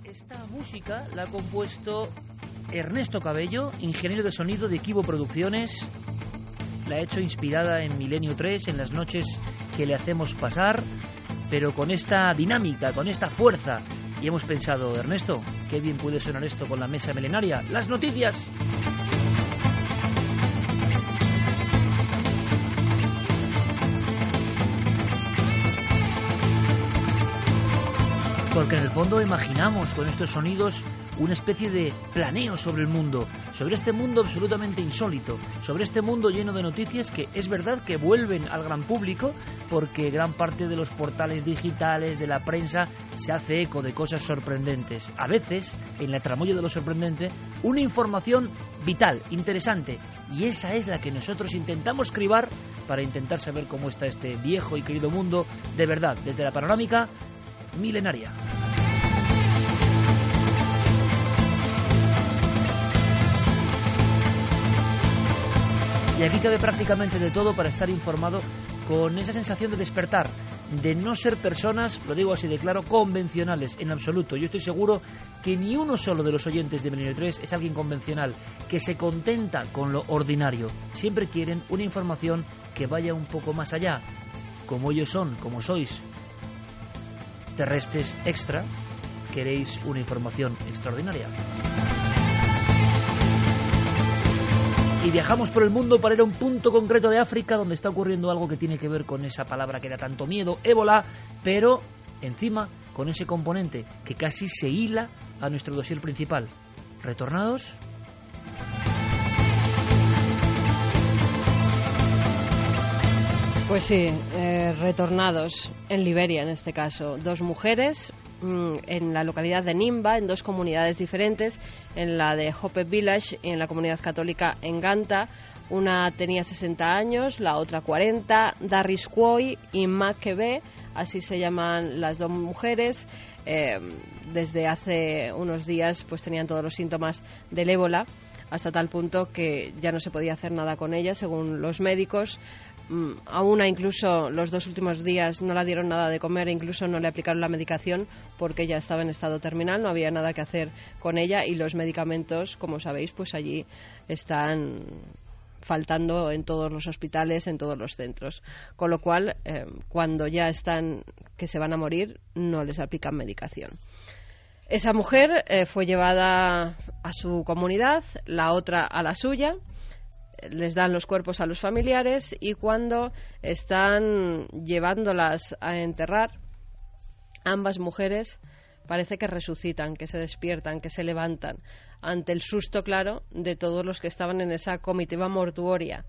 Esta música la ha compuesto Ernesto Cabello, ingeniero de sonido de Equivo Producciones. La ha hecho inspirada en Milenio 3, en las noches que le hacemos pasar, pero con esta dinámica, con esta fuerza. Y hemos pensado, Ernesto, qué bien puede sonar esto con la mesa milenaria. ¡Las noticias! Porque en el fondo imaginamos con estos sonidos una especie de planeo sobre el mundo, sobre este mundo absolutamente insólito, sobre este mundo lleno de noticias que es verdad que vuelven al gran público, porque gran parte de los portales digitales, de la prensa, se hace eco de cosas sorprendentes. A veces, en la tramoya de lo sorprendente, una información vital, interesante, y esa es la que nosotros intentamos cribar para intentar saber cómo está este viejo y querido mundo de verdad, desde la panorámica milenaria. Y aquí cabe prácticamente de todo para estar informado con esa sensación de despertar, de no ser personas, lo digo así de claro, convencionales en absoluto. Yo estoy seguro que ni uno solo de los oyentes de Milenio 3 es alguien convencional, que se contenta con lo ordinario. Siempre quieren una información que vaya un poco más allá, como ellos son, como sois terrestres extra, queréis una información extraordinaria. Y viajamos por el mundo para ir a un punto concreto de África donde está ocurriendo algo que tiene que ver con esa palabra que da tanto miedo, ébola, pero encima con ese componente que casi se hila a nuestro dossier principal. ¿Retornados? Pues sí, retornados en Liberia en este caso. 2 mujeres en la localidad de Nimba, en 2 comunidades diferentes, en la de Hope Village y en la comunidad católica en Ganta. Una tenía 60 años, la otra 40, Darisquoi y Makebe, así se llaman las 2 mujeres. Desde hace unos días pues tenían todos los síntomas del ébola, hasta tal punto que ya no se podía hacer nada con ellas, según los médicos. A una incluso los 2 últimos días no la dieron nada de comer e incluso no le aplicaron la medicación porque ya estaba en estado terminal, no había nada que hacer con ella y los medicamentos, como sabéis, pues allí están faltando en todos los hospitales, en todos los centros. Con lo cual, cuando ya están que se van a morir, no les aplican medicación. Esa mujer fue llevada a su comunidad, la otra a la suya. Les dan los cuerpos a los familiares y cuando están llevándolas a enterrar, ambas mujeres parece que resucitan, que se despiertan, que se levantan ante el susto, claro, de todos los que estaban en esa comitiva mortuoria.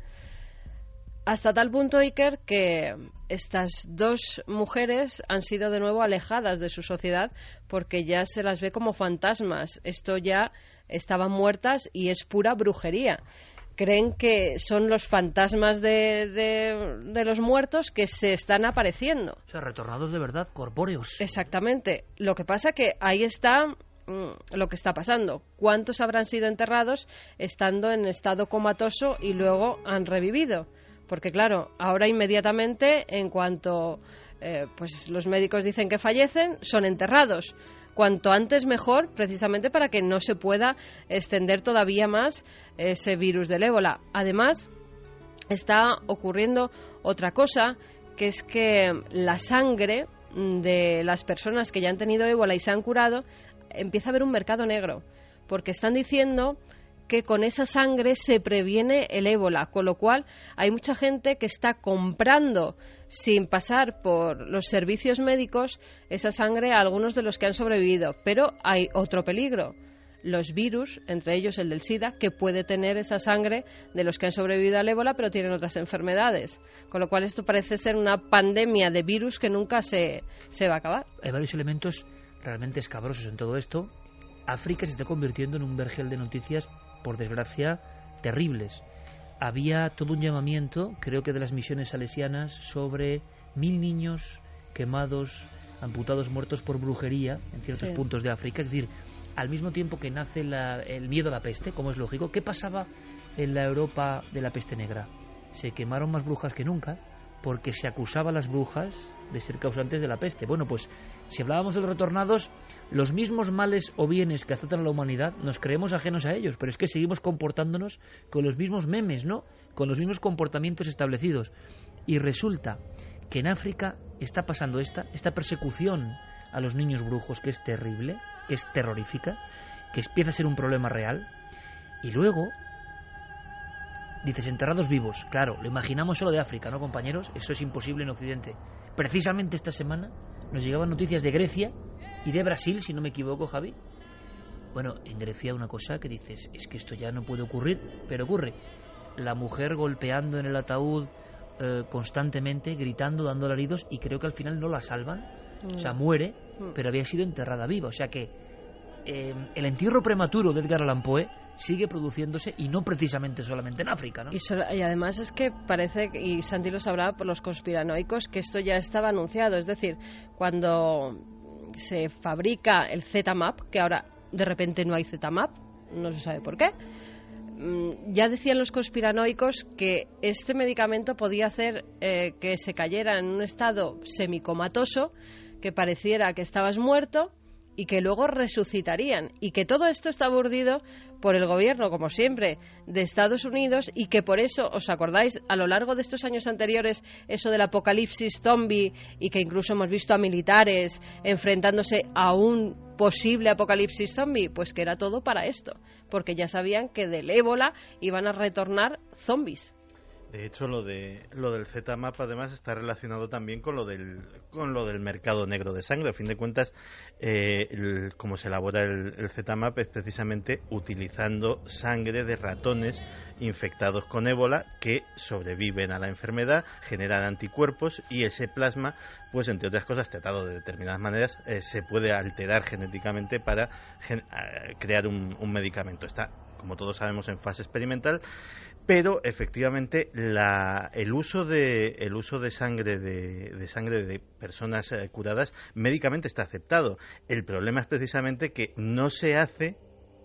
Hasta tal punto, Iker, que estas 2 mujeres han sido de nuevo alejadas de su sociedad porque ya se las ve como fantasmas. Esto ya estaban muertas y es pura brujería. Creen que son los fantasmas de los muertos que se están apareciendo. O sea, retornados de verdad, corpóreos. Exactamente. Lo que pasa que ahí está lo que está pasando. ¿Cuántos habrán sido enterrados estando en estado comatoso y luego han revivido? Porque claro, ahora inmediatamente, en cuanto pues los médicos dicen que fallecen, son enterrados. Cuanto antes mejor, precisamente para que no se pueda extender todavía más ese virus del ébola. Además, está ocurriendo otra cosa, que es que la sangre de las personas que ya han tenido ébola y se han curado, empieza a haber un mercado negro, porque están diciendo que con esa sangre se previene el ébola, con lo cual hay mucha gente que está comprando sin pasar por los servicios médicos esa sangre a algunos de los que han sobrevivido. Pero hay otro peligro, los virus, entre ellos el del SIDA, que puede tener esa sangre de los que han sobrevivido al ébola pero tienen otras enfermedades, con lo cual esto parece ser una pandemia de virus que nunca se va a acabar. Hay varios elementos realmente escabrosos en todo esto. África se está convirtiendo en un vergel de noticias, por desgracia, terribles. Había todo un llamamiento, creo que de las misiones salesianas, sobre 1000 niños quemados, amputados, muertos por brujería en ciertos puntos de África. Es decir, al mismo tiempo que nace el miedo a la peste, como es lógico, ¿qué pasaba en la Europa de la peste negra? Se quemaron más brujas que nunca, porque se acusaba a las brujas de ser causantes de la peste. Bueno, pues si hablábamos de los retornados, los mismos males o bienes que azotan a la humanidad nos creemos ajenos a ellos, pero es que seguimos comportándonos con los mismos memes, ¿no? Con los mismos comportamientos establecidos. Y resulta que en África está pasando esta persecución a los niños brujos, que es terrible, que es terrorífica, que empieza a ser un problema real. Y luego dices, enterrados vivos. Claro, lo imaginamos solo de África, ¿no, compañeros? Eso es imposible en Occidente. Precisamente esta semana nos llegaban noticias de Grecia y de Brasil, si no me equivoco, Javi. Bueno, en Grecia una cosa que dices, es que esto ya no puede ocurrir, pero ocurre. La mujer golpeando en el ataúd constantemente, gritando, dando alaridos, y creo que al final no la salvan. O sea, muere, pero había sido enterrada viva. O sea que el entierro prematuro de Edgar Allan Poe sigue produciéndose, y no precisamente solamente en África, ¿no? Y además es que parece, y Santi lo sabrá por los conspiranoicos, que esto ya estaba anunciado. Es decir, cuando se fabrica el Z-Map, que ahora de repente no hay Z-Map, no se sabe por qué, ya decían los conspiranoicos que este medicamento podía hacer que se cayera en un estado semicomatoso, que pareciera que estabas muerto, y que luego resucitarían, y que todo esto está urdido por el gobierno, como siempre, de Estados Unidos, y que por eso, ¿os acordáis? A lo largo de estos años anteriores, eso del apocalipsis zombie, y que incluso hemos visto a militares enfrentándose a un posible apocalipsis zombie, pues que era todo para esto, porque ya sabían que del ébola iban a retornar zombies. De hecho, lo del Z-Map además está relacionado también con lo del mercado negro de sangre. A fin de cuentas, cómo se elabora el Z-Map es precisamente utilizando sangre de ratones infectados con ébola que sobreviven a la enfermedad, generan anticuerpos, y ese plasma, pues entre otras cosas, tratado de determinadas maneras, se puede alterar genéticamente para crear un medicamento. Está, como todos sabemos, en fase experimental. Pero efectivamente el uso de sangre de personas curadas médicamente está aceptado. El problema es precisamente que no se hace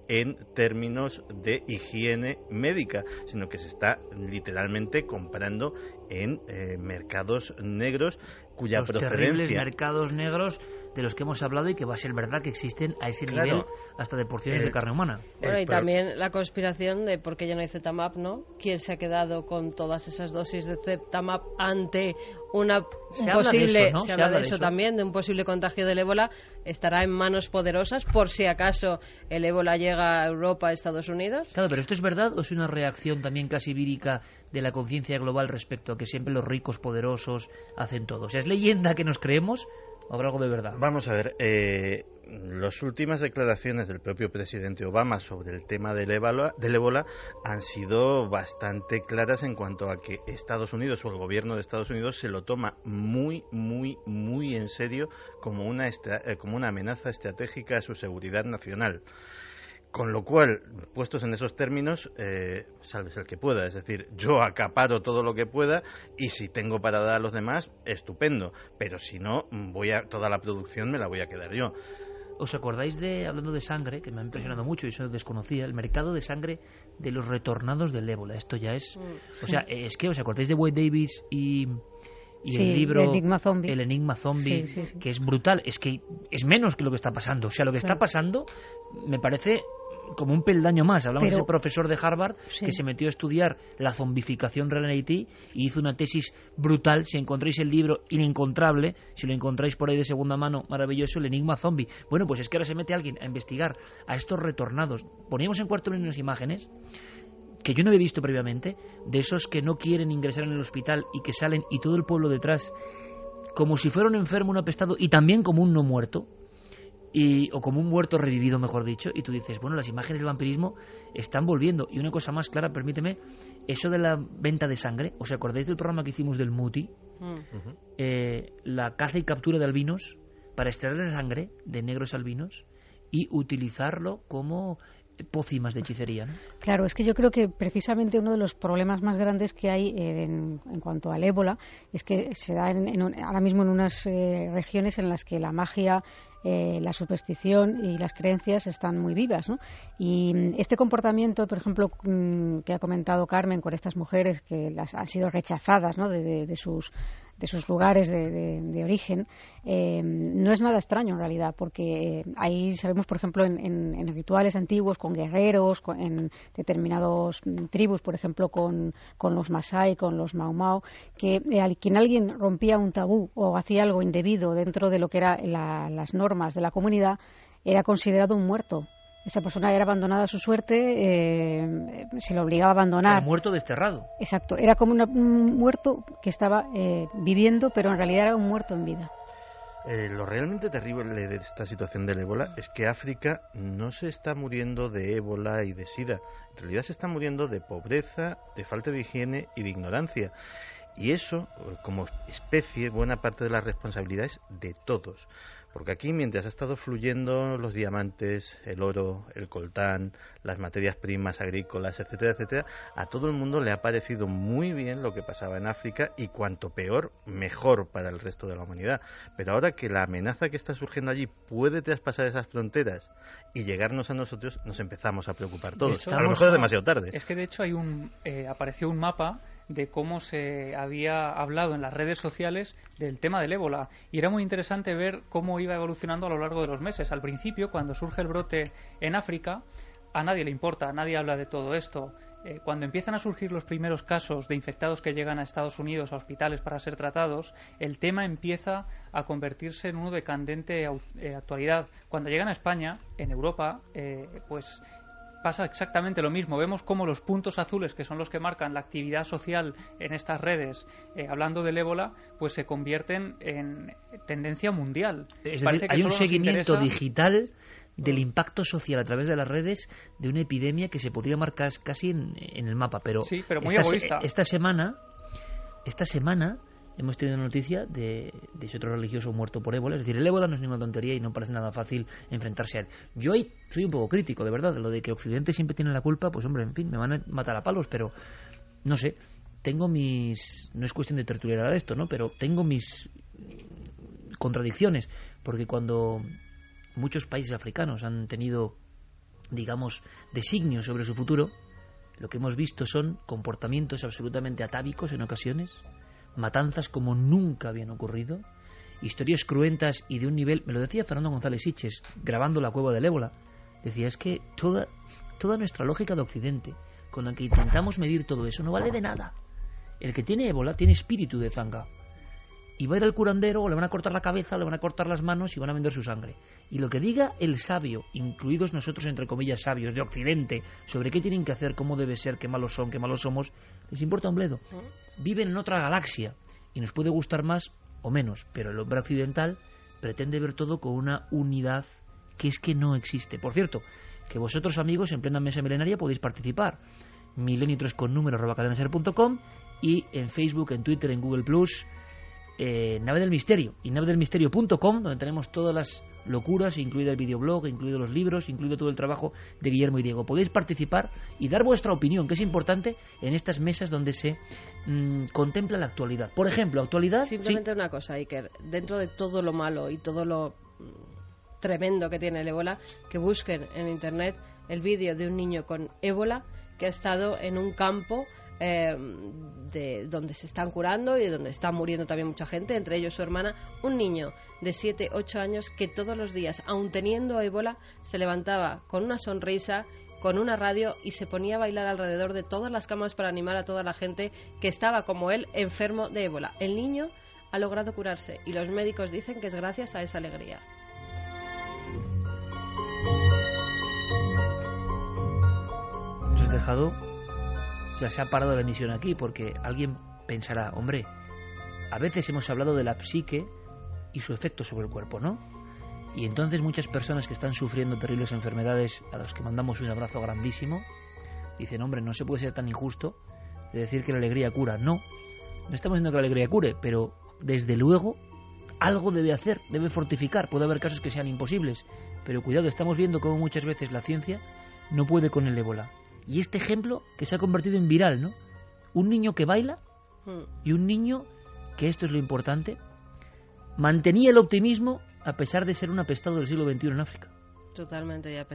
en términos de higiene médica, sino que se está literalmente comprando en mercados negros cuya los procedencia... terribles mercados negros de los que hemos hablado y que va a ser verdad que existen a ese nivel, hasta de porciones de carne humana. Bueno, y también la conspiración de por qué ya no hay Z-Map, ¿no? ¿Quién se ha quedado con todas esas dosis de Z-Map ante una posible... Se habla de eso también, de un posible contagio del ébola. ¿Estará en manos poderosas por si acaso el ébola llega a Europa, a Estados Unidos? Claro, pero ¿esto es verdad o es una reacción también casi vírica de la conciencia global respecto a que siempre los ricos poderosos hacen todo? O sea, ¿es leyenda que nos creemos o habrá algo de verdad? Vamos a ver, las últimas declaraciones del propio presidente Obama sobre el tema del ébola han sido bastante claras en cuanto a que Estados Unidos o el gobierno de Estados Unidos se lo toma muy, muy, muy en serio como una amenaza estratégica a su seguridad nacional. Con lo cual, puestos en esos términos, salves el que pueda. Es decir, yo acaparo todo lo que pueda y si tengo para dar a los demás, estupendo. Pero si no, toda la producción me la voy a quedar yo. ¿Os acordáis hablando de sangre, que me ha impresionado mucho y eso desconocía, el mercado de sangre de los retornados del ébola? Esto ya es... O sea, es que ¿os acordáis de Wade Davis y el libro El Enigma Zombie, sí. Que es brutal? Es que es menos que lo que está pasando. O sea, lo que está pasando me parece como un peldaño más. Hablamos de ese profesor de Harvard que se metió a estudiar la zombificación real en Haití y hizo una tesis brutal. Si encontráis el libro, inencontrable, si lo encontráis por ahí de segunda mano, maravilloso, El Enigma Zombie. Bueno, pues es que ahora se mete alguien a investigar a estos retornados. Poníamos en cuarto milenio unas imágenes que yo no había visto previamente, de esos que no quieren ingresar en el hospital y que salen y todo el pueblo detrás, como si fuera un enfermo, un apestado, y también como un no muerto, o como un muerto revivido, mejor dicho, y tú dices, bueno, las imágenes del vampirismo están volviendo. Y una cosa más clara, permíteme, eso de la venta de sangre. ¿Os acordáis del programa que hicimos del Muti? La caza y captura de albinos para extraer la sangre de negros albinos y utilizarlo como pócimas de hechicería, ¿no? Claro, es que yo creo que precisamente uno de los problemas más grandes que hay en cuanto al ébola es que se da ahora mismo en unas regiones en las que la magia, la superstición y las creencias están muy vivas, ¿no? Y este comportamiento, por ejemplo, que ha comentado Carmen con estas mujeres que han sido rechazadas, ¿no?, de sus lugares de origen, no es nada extraño en realidad, porque ahí sabemos, por ejemplo, en rituales antiguos con guerreros, en determinados tribus, por ejemplo, con los Masái, con los Mau Mau, que quien alguien rompía un tabú o hacía algo indebido dentro de lo que eran las normas de la comunidad, era considerado un muerto. Esa persona era abandonada a su suerte, se le obligaba a abandonar. El muerto desterrado. Exacto, era como un muerto que estaba viviendo, pero en realidad era un muerto en vida. Lo realmente terrible de esta situación del ébola es que África no se está muriendo de ébola y de sida. En realidad se está muriendo de pobreza, de falta de higiene y de ignorancia. Y eso, como especie, buena parte de la responsabilidad es de todos. Porque aquí, mientras ha estado fluyendo los diamantes, el oro, el coltán, las materias primas agrícolas, etcétera, etcétera, a todo el mundo le ha parecido muy bien lo que pasaba en África, y cuanto peor, mejor para el resto de la humanidad. Pero ahora que la amenaza que está surgiendo allí puede traspasar esas fronteras y llegarnos a nosotros, nos empezamos a preocupar todos. A lo mejor es demasiado tarde. Es que de hecho apareció un mapa de cómo se había hablado en las redes sociales del tema del ébola, y era muy interesante ver cómo iba evolucionando a lo largo de los meses. Al principio, cuando surge el brote en África, a nadie le importa, nadie habla de todo esto. Cuando empiezan a surgir los primeros casos de infectados que llegan a Estados Unidos a hospitales para ser tratados, el tema empieza a convertirse en uno de candente actualidad. Cuando llegan a España, en Europa, pues pasa exactamente lo mismo. Vemos cómo los puntos azules, que son los que marcan la actividad social en estas redes, hablando del ébola, pues se convierten en tendencia mundial. Es decir, hay un seguimiento digital del impacto social a través de las redes de una epidemia que se podría marcar casi en el mapa. Pero, sí, pero muy egoísta. Esta semana hemos tenido noticia de ese otro religioso muerto por ébola. Es decir, el ébola no es ninguna tontería y no parece nada fácil enfrentarse a él. Yo ahí soy un poco crítico, de verdad, de lo de que Occidente siempre tiene la culpa. Pues hombre, en fin, me van a matar a palos, pero no sé, tengo mis... No es cuestión de tertuliar a esto, ¿no? Pero tengo mis contradicciones, porque cuando muchos países africanos han tenido, digamos, designios sobre su futuro, lo que hemos visto son comportamientos absolutamente atávicos en ocasiones, matanzas como nunca habían ocurrido, historias cruentas y de un nivel... Me lo decía Fernando González Sitges, grabando La cueva del ébola. Decía, es que toda nuestra lógica de Occidente, con la que intentamos medir todo eso, no vale de nada. El que tiene ébola tiene espíritu de zanga. Y va a ir al curandero, o le van a cortar la cabeza, o le van a cortar las manos y van a vender su sangre. Y lo que diga el sabio, incluidos nosotros, entre comillas, sabios de Occidente, sobre qué tienen que hacer, cómo debe ser, qué malos son, qué malos somos, les importa un bledo. Viven en otra galaxia y nos puede gustar más o menos, pero el hombre occidental pretende ver todo con una unidad que es que no existe. Por cierto, que vosotros, amigos, en plena mesa milenaria podéis participar. milenio3con_@cadenaser.com, y en Facebook, en Twitter, en Google+, Nave del Misterio y navedelmisterio.com, donde tenemos todas las locuras, incluido el videoblog, incluido los libros, incluido todo el trabajo de Guillermo y Diego. Podéis participar y dar vuestra opinión, que es importante en estas mesas donde se contempla la actualidad. Por ejemplo, actualidad... Simplemente una cosa, Iker, dentro de todo lo malo y todo lo tremendo que tiene el ébola, que busquen en internet el vídeo de un niño con ébola que ha estado en un campo de donde se están curando y donde está muriendo también mucha gente, entre ellos su hermana, un niño de 7-8 años que todos los días, aun teniendo ébola, se levantaba con una sonrisa, con una radio, y se ponía a bailar alrededor de todas las camas para animar a toda la gente que estaba, como él, enfermo de ébola. El niño ha logrado curarse y los médicos dicen que es gracias a esa alegría. Nos has dejado... O sea, se ha parado la emisión aquí porque alguien pensará, hombre, a veces hemos hablado de la psique y su efecto sobre el cuerpo, ¿no? Y entonces muchas personas que están sufriendo terribles enfermedades, a las que mandamos un abrazo grandísimo, dicen, hombre, no se puede ser tan injusto de decir que la alegría cura. No estamos diciendo que la alegría cure, pero desde luego algo debe hacer, debe fortificar. Puede haber casos que sean imposibles, pero cuidado, estamos viendo cómo muchas veces la ciencia no puede con el ébola. Y este ejemplo que se ha convertido en viral, ¿no? Un niño que baila y un niño que, esto es lo importante, mantenía el optimismo a pesar de ser un apestado del siglo XXI en África. Totalmente, y a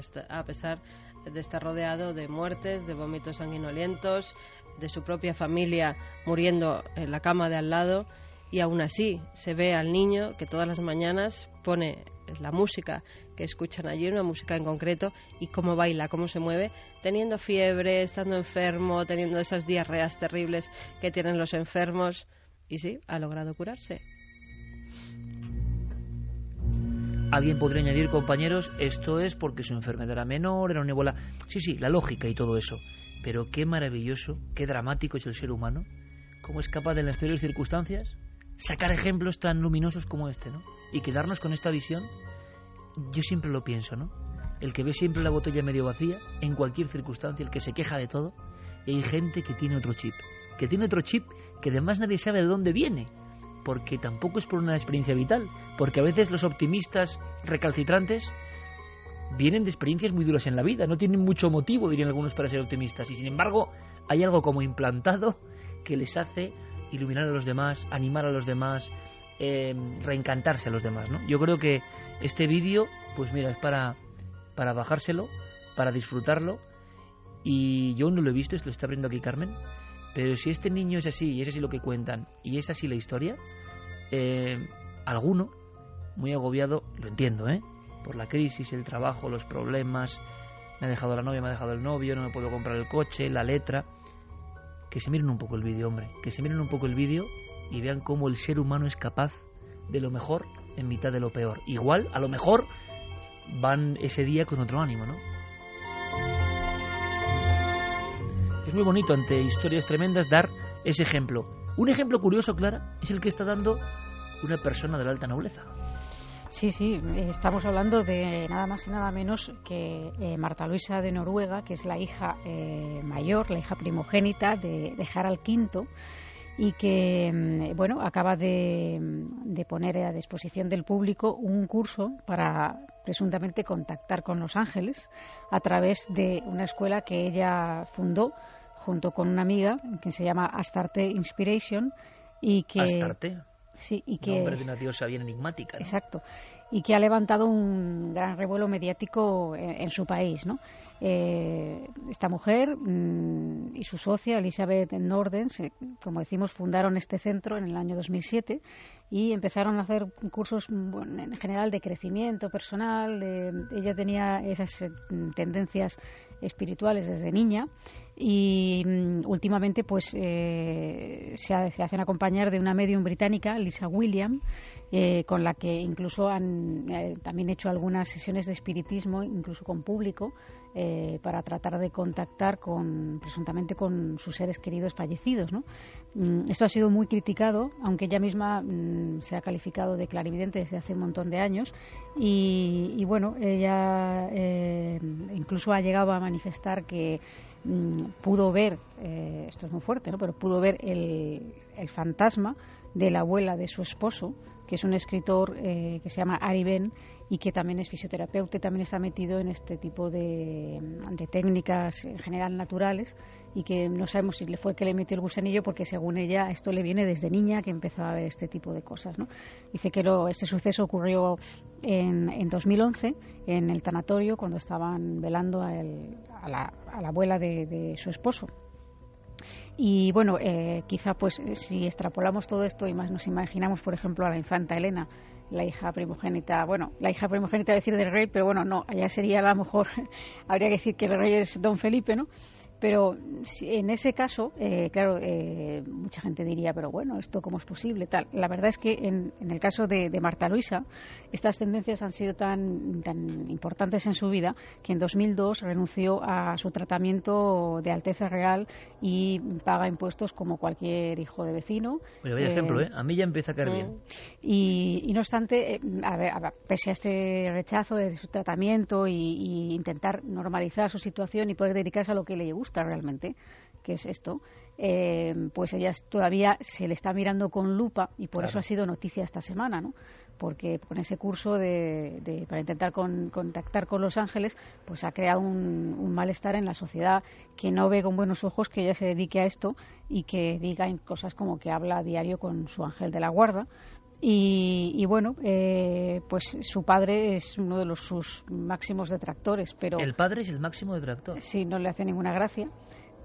pesar de estar rodeado de muertes, de vómitos sanguinolientos, de su propia familia muriendo en la cama de al lado, y aún así se ve al niño que todas las mañanas pone la música que escuchan allí, una música en concreto, y cómo baila, cómo se mueve, teniendo fiebre, estando enfermo, teniendo esas diarreas terribles que tienen los enfermos, y sí, ha logrado curarse. Alguien podría añadir, compañeros, esto es porque su enfermedad era menor, era un ébola. Sí, la lógica y todo eso. Pero qué maravilloso, qué dramático es el ser humano. Cómo es capaz de, en las peores circunstancias, sacar ejemplos tan luminosos como este, ¿no? Y quedarnos con esta visión. Yo siempre lo pienso, ¿no? El que ve siempre la botella medio vacía, en cualquier circunstancia, el que se queja de todo. Y hay gente que tiene otro chip. Que tiene otro chip que además nadie sabe de dónde viene. Porque tampoco es por una experiencia vital, porque a veces los optimistas recalcitrantes vienen de experiencias muy duras en la vida, no tienen mucho motivo, dirían algunos, para ser optimistas, y sin embargo hay algo como implantado que les hace iluminar a los demás, animar a los demás, reencantarse a los demás, ¿no? Yo creo que este vídeo, pues mira, es para bajárselo, para disfrutarlo, y yo no lo he visto, esto lo está abriendo aquí Carmen. Pero si este niño es así, y es así lo que cuentan, y es así la historia, alguno, muy agobiado, lo entiendo, por la crisis, el trabajo, los problemas, me ha dejado la novia, me ha dejado el novio, no me puedo comprar el coche, la letra, que se miren un poco el vídeo, hombre, que se miren un poco el vídeo y vean cómo el ser humano es capaz de lo mejor en mitad de lo peor. Igual, a lo mejor, van ese día con otro ánimo, ¿no? Es muy bonito ante historias tremendas dar ese ejemplo. Un ejemplo curioso, Clara, es el que está dando una persona de la alta nobleza. Sí, estamos hablando de nada más y nada menos que Marta Luisa de Noruega, que es la hija mayor, la hija primogénita de Harald V, y que acaba de poner a disposición del público un curso para presuntamente contactar con los ángeles a través de una escuela que ella fundó junto con una amiga que se llama Astarte Inspiration, y que Astarte, sí, y que nombre de una diosa bien enigmática, ¿no? Exacto, y que ha levantado un gran revuelo mediático en su país, ¿no? Esta mujer y su socia Elisabeth Nordens, como decimos, fundaron este centro en el año 2007 y empezaron a hacer cursos en general de crecimiento personal. Ella tenía esas tendencias espirituales desde niña y últimamente pues se hacen acompañar de una medium británica, Lisa William, con la que incluso han también hecho algunas sesiones de espiritismo, incluso con público, para tratar de contactar presuntamente con sus seres queridos fallecidos, ¿no? Esto ha sido muy criticado, aunque ella misma se ha calificado de clarividente desde hace un montón de años, y bueno, ella incluso ha llegado a manifestar que pudo ver, esto es muy fuerte, ¿no?, pero pudo ver el fantasma de la abuela de su esposo, que es un escritor que se llama Ari Ben y que también es fisioterapeuta y también está metido en este tipo de técnicas en general naturales, y que no sabemos si le fue el que le metió el gusanillo, porque según ella esto le viene desde niña, que empezó a ver este tipo de cosas, ¿no? Dice que este suceso ocurrió en 2011 en el tanatorio, cuando estaban velando a la abuela de su esposo. Y bueno, quizá pues si extrapolamos todo esto y más nos imaginamos, por ejemplo, a la infanta Elena, la hija primogénita, decir del rey, pero bueno, no, allá sería a lo mejor, habría que decir que el rey es don Felipe, ¿no? Pero en ese caso, claro, mucha gente diría, pero bueno, ¿esto cómo es posible? Tal. La verdad es que en el caso de Marta Luisa, estas tendencias han sido tan importantes en su vida que en 2002 renunció a su tratamiento de Alteza Real y paga impuestos como cualquier hijo de vecino. Oye, vaya ejemplo, a mí ya empieza a caer bien. Y no obstante, pese a este rechazo de su tratamiento y intentar normalizar su situación y poder dedicarse a lo que le gusta realmente, que es esto, pues ella todavía se le está mirando con lupa, y por eso ha sido noticia esta semana, ¿no? porque con ese curso para intentar contactar con los ángeles, pues ha creado un malestar en la sociedad, que no ve con buenos ojos que ella se dedique a esto y que diga cosas como que habla a diario con su ángel de la guarda. Y bueno, pues su padre es uno de sus máximos detractores, pero... ¿El padre es el máximo detractor? Sí, no le hace ninguna gracia,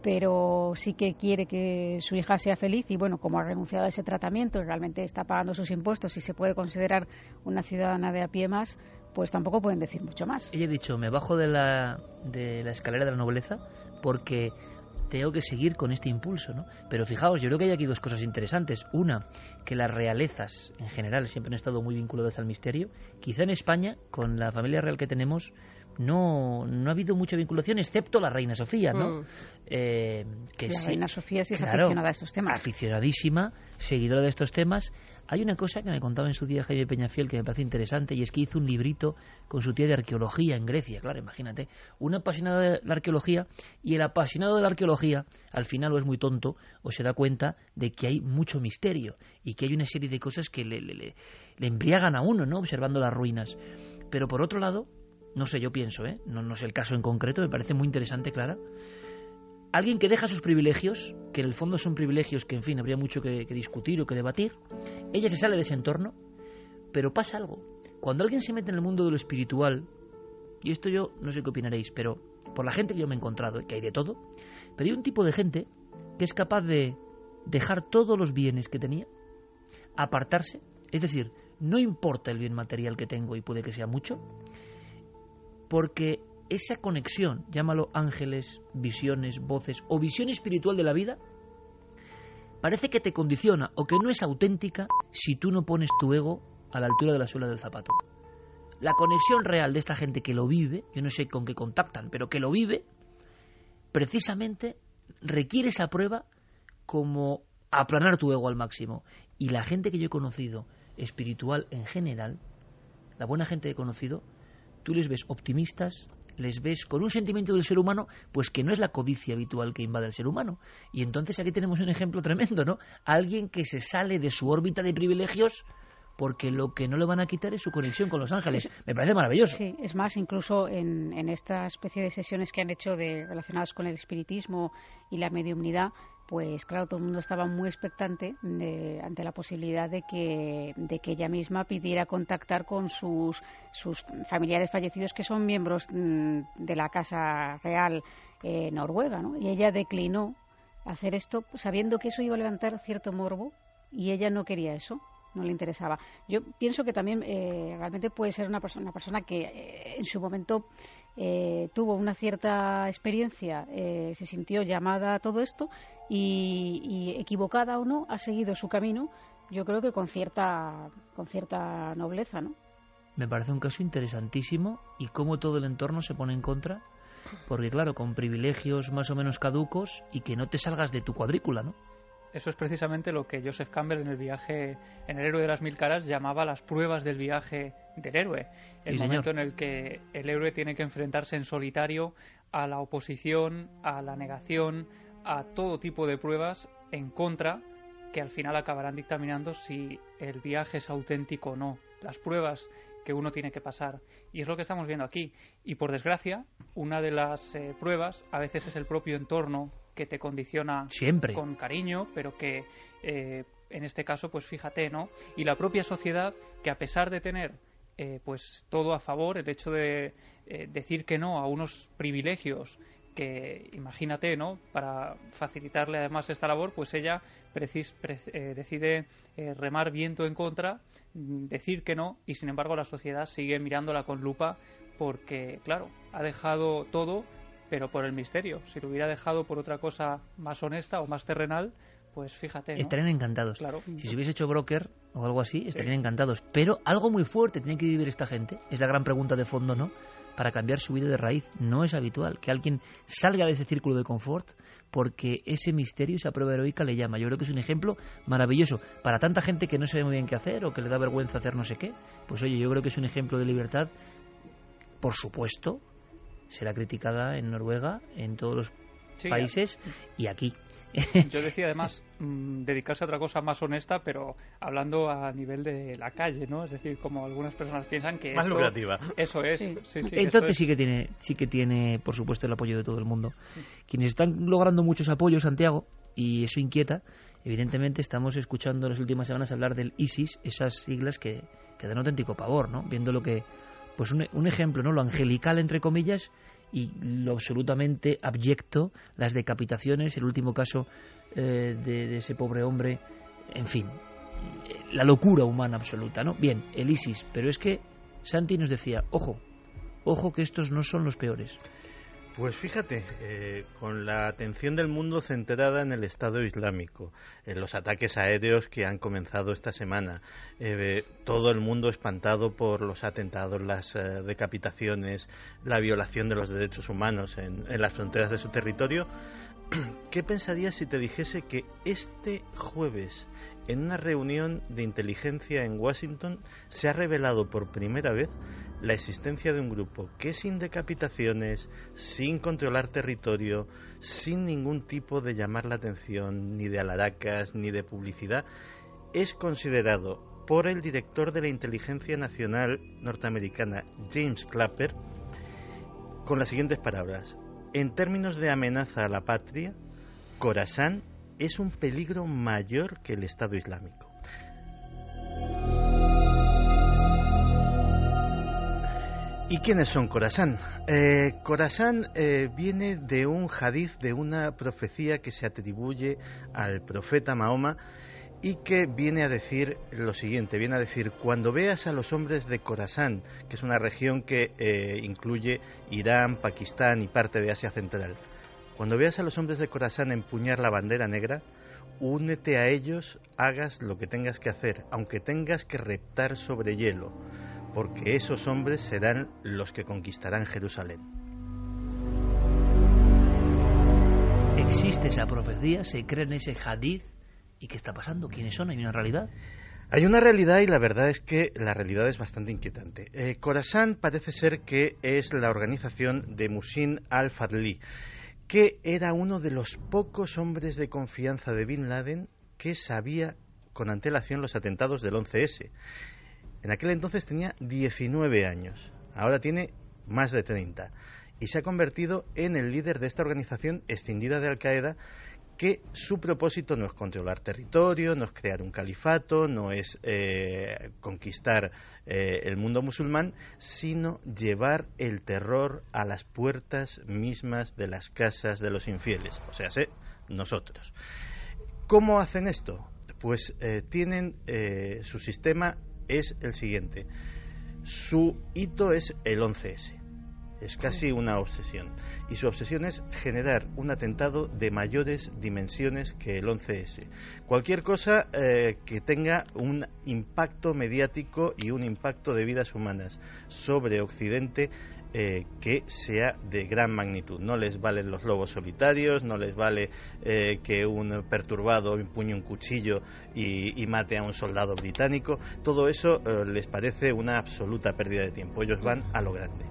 pero sí que quiere que su hija sea feliz y bueno, como ha renunciado a ese tratamiento y realmente está pagando sus impuestos y se puede considerar una ciudadana de a pie más, pues tampoco pueden decir mucho más. Ella ha dicho, me bajo de la escalera de la nobleza porque tengo que seguir con este impulso, ¿no? Pero fijaos, yo creo que hay aquí dos cosas interesantes. Una, que las realezas en general siempre han estado muy vinculadas al misterio. Quizá en España, con la familia real que tenemos, no ha habido mucha vinculación, excepto la reina Sofía, ¿no? Que la reina Sofía sí es aficionada a estos temas. Aficionadísima, seguidora de estos temas. Hay una cosa que me contaba en su día Jaime Peñafiel que me parece interesante, y es que hizo un librito con su tía de arqueología en Grecia. Claro, imagínate, un apasionado de la arqueología, y el apasionado de la arqueología al final o es muy tonto o se da cuenta de que hay mucho misterio y que hay una serie de cosas que le embriagan a uno, ¿no? Observando las ruinas. Pero por otro lado, no sé, yo pienso, no sé el caso en concreto, me parece muy interesante, Clara. Alguien que deja sus privilegios, que en el fondo son privilegios que, en fin, habría mucho que discutir o que debatir, ella se sale de ese entorno, pero pasa algo. Cuando alguien se mete en el mundo de lo espiritual, y esto yo no sé qué opinaréis, pero por la gente que yo me he encontrado, que hay de todo, pero hay un tipo de gente que es capaz de dejar todos los bienes que tenía, apartarse, es decir, no importa el bien material que tengo y puede que sea mucho, porque esa conexión, llámalo ángeles, visiones, voces o visión espiritual de la vida, parece que te condiciona o que no es auténtica si tú no pones tu ego a la altura de la suela del zapato. La conexión real de esta gente que lo vive, yo no sé con qué contactan, pero que lo vive, precisamente requiere esa prueba como aplanar tu ego al máximo. Y la gente que yo he conocido, espiritual en general, la buena gente que he conocido, tú les ves optimistas, les ves con un sentimiento del ser humano, pues que no es la codicia habitual que invade el ser humano. Y entonces aquí tenemos un ejemplo tremendo, ¿no? Alguien que se sale de su órbita de privilegios porque lo que no le van a quitar es su conexión con los ángeles. Me parece maravilloso. Sí, es más, incluso en esta especie de sesiones que han hecho relacionadas con el espiritismo y la mediumnidad, pues claro, todo el mundo estaba muy expectante ante la posibilidad de que ella misma pidiera contactar con sus familiares fallecidos, que son miembros de la Casa Real noruega, ¿no? Y ella declinó hacer esto sabiendo que eso iba a levantar cierto morbo, y ella no quería eso, no le interesaba. Yo pienso que también realmente puede ser una persona que en su momento tuvo una cierta experiencia, se sintió llamada a todo esto y equivocada o no, ha seguido su camino, yo creo que con cierta nobleza, ¿no? Me parece un caso interesantísimo, y cómo todo el entorno se pone en contra, porque claro, con privilegios más o menos caducos y que no te salgas de tu cuadrícula, ¿no? Eso es precisamente lo que Joseph Campbell en El héroe de las mil caras llamaba las pruebas del viaje del héroe. El momento en el que el héroe tiene que enfrentarse en solitario a la oposición, a la negación, a todo tipo de pruebas en contra, que al final acabarán dictaminando si el viaje es auténtico o no. Las pruebas que uno tiene que pasar. Y es lo que estamos viendo aquí. Y por desgracia, una de las pruebas a veces es el propio entorno que te condiciona siempre con cariño, pero que en este caso, pues fíjate, ¿no? Y la propia sociedad, que a pesar de tener pues todo a favor, el hecho de decir que no a unos privilegios que, imagínate, ¿no? Para facilitarle además esta labor, pues ella decide remar viento en contra, decir que no, y sin embargo la sociedad sigue mirándola con lupa porque, claro, ha dejado todo, pero por el misterio. Si lo hubiera dejado por otra cosa más honesta o más terrenal, pues fíjate, ¿no? Estarían encantados. Claro. Si se hubiese hecho broker o algo así, estarían encantados. Pero algo muy fuerte tiene que vivir esta gente. Es la gran pregunta de fondo, ¿no? Para cambiar su vida de raíz. No es habitual que alguien salga de ese círculo de confort porque ese misterio, esa prueba heroica le llama. Yo creo que es un ejemplo maravilloso para tanta gente que no sabe muy bien qué hacer o que le da vergüenza hacer no sé qué. Pues oye, yo creo que es un ejemplo de libertad. Por supuesto, será criticada en Noruega en todos los países y aquí. Yo decía además dedicarse a otra cosa más honesta, pero hablando a nivel de la calle, ¿no? Es decir, como algunas personas piensan que más lucrativa. Eso es. Sí. Sí, Entonces sí que tiene, por supuesto, el apoyo de todo el mundo. Quienes están logrando muchos apoyos, Santiago, y eso inquieta, evidentemente estamos escuchando en las últimas semanas hablar del ISIS, esas siglas que dan auténtico pavor, ¿no? Viendo lo que, pues un ejemplo, ¿no? Lo angelical, entre comillas, y lo absolutamente abyecto, las decapitaciones, el último caso de ese pobre hombre, en fin, la locura humana absoluta, ¿no? Bien, el ISIS, pero es que Santi nos decía, ojo que estos no son los peores. Pues fíjate, con la atención del mundo centrada en el Estado Islámico, en los ataques aéreos que han comenzado esta semana, todo el mundo espantado por los atentados, las decapitaciones, la violación de los derechos humanos en las fronteras de su territorio, ¿qué pensarías si te dijese que este jueves, en una reunión de inteligencia en Washington, se ha revelado por primera vez la existencia de un grupo que sin decapitaciones, sin controlar territorio, sin ningún tipo de llamar la atención, ni de alaracas, ni de publicidad, es considerado por el director de la Inteligencia Nacional norteamericana, James Clapper, con las siguientes palabras: en términos de amenaza a la patria, Khorasán es un peligro mayor que el Estado Islámico. ¿Y quiénes son Khorasán? Khorasán viene de un hadith, de una profecía que se atribuye al profeta Mahoma y que viene a decir lo siguiente, viene a decir: cuando veas a los hombres de Khorasán, que es una región que incluye Irán, Pakistán y parte de Asia Central, cuando veas a los hombres de Khorasán empuñar la bandera negra, únete a ellos, hagas lo que tengas que hacer, aunque tengas que reptar sobre hielo, porque esos hombres serán los que conquistarán Jerusalén. ¿Existe esa profecía? ¿Se cree en ese hadith? ¿Y qué está pasando? ¿Quiénes son? ¿Hay una realidad? Hay una realidad y la verdad es que la realidad es bastante inquietante. Khorasán parece ser que es la organización de Muhsin al-Fadli, que era uno de los pocos hombres de confianza de Bin Laden que sabía con antelación los atentados del 11S. En aquel entonces tenía 19 años, ahora tiene más de 30, y se ha convertido en el líder de esta organización escindida de Al-Qaeda, que su propósito no es controlar territorio, no es crear un califato, no es conquistar el mundo musulmán, sino llevar el terror a las puertas mismas de las casas de los infieles, o sea, nosotros. ¿Cómo hacen esto? Pues tienen su sistema es el siguiente. Su hito es el 11S. Es casi una obsesión. Y su obsesión es generar un atentado de mayores dimensiones que el 11S. Cualquier cosa que tenga un impacto mediático y un impacto de vidas humanas sobre Occidente que sea de gran magnitud. No les valen los lobos solitarios, no les vale que un perturbado empuñe un cuchillo y mate a un soldado británico. Todo eso les parece una absoluta pérdida de tiempo. Ellos van a lo grande.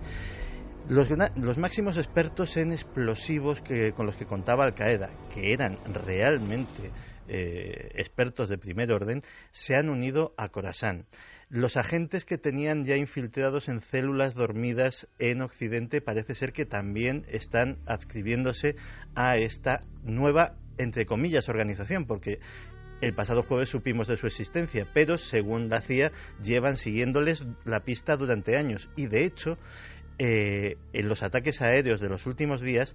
Los máximos expertos en explosivos con los que contaba Al-Qaeda, que eran realmente expertos de primer orden, se han unido a Khorasán. Los agentes que tenían ya infiltrados en células dormidas en Occidente parece ser que también están adscribiéndose a esta nueva, entre comillas, organización, porque el pasado jueves supimos de su existencia, pero según la CIA llevan siguiéndoles la pista durante años y de hecho en los ataques aéreos de los últimos días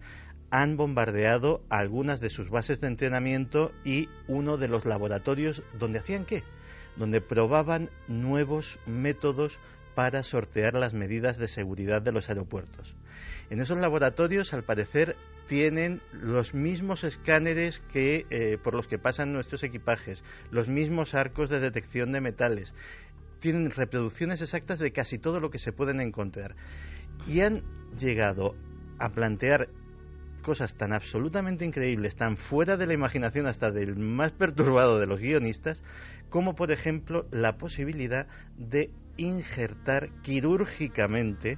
han bombardeado algunas de sus bases de entrenamiento y uno de los laboratorios donde hacían ¿qué? Donde probaban nuevos métodos para sortear las medidas de seguridad de los aeropuertos. En esos laboratorios, al parecer, tienen los mismos escáneres que por los que pasan nuestros equipajes, los mismos arcos de detección de metales, tienen reproducciones exactas de casi todo lo que se pueden encontrar. Y han llegado a plantear cosas tan absolutamente increíbles, tan fuera de la imaginación hasta del más perturbado de los guionistas, como por ejemplo la posibilidad de injertar quirúrgicamente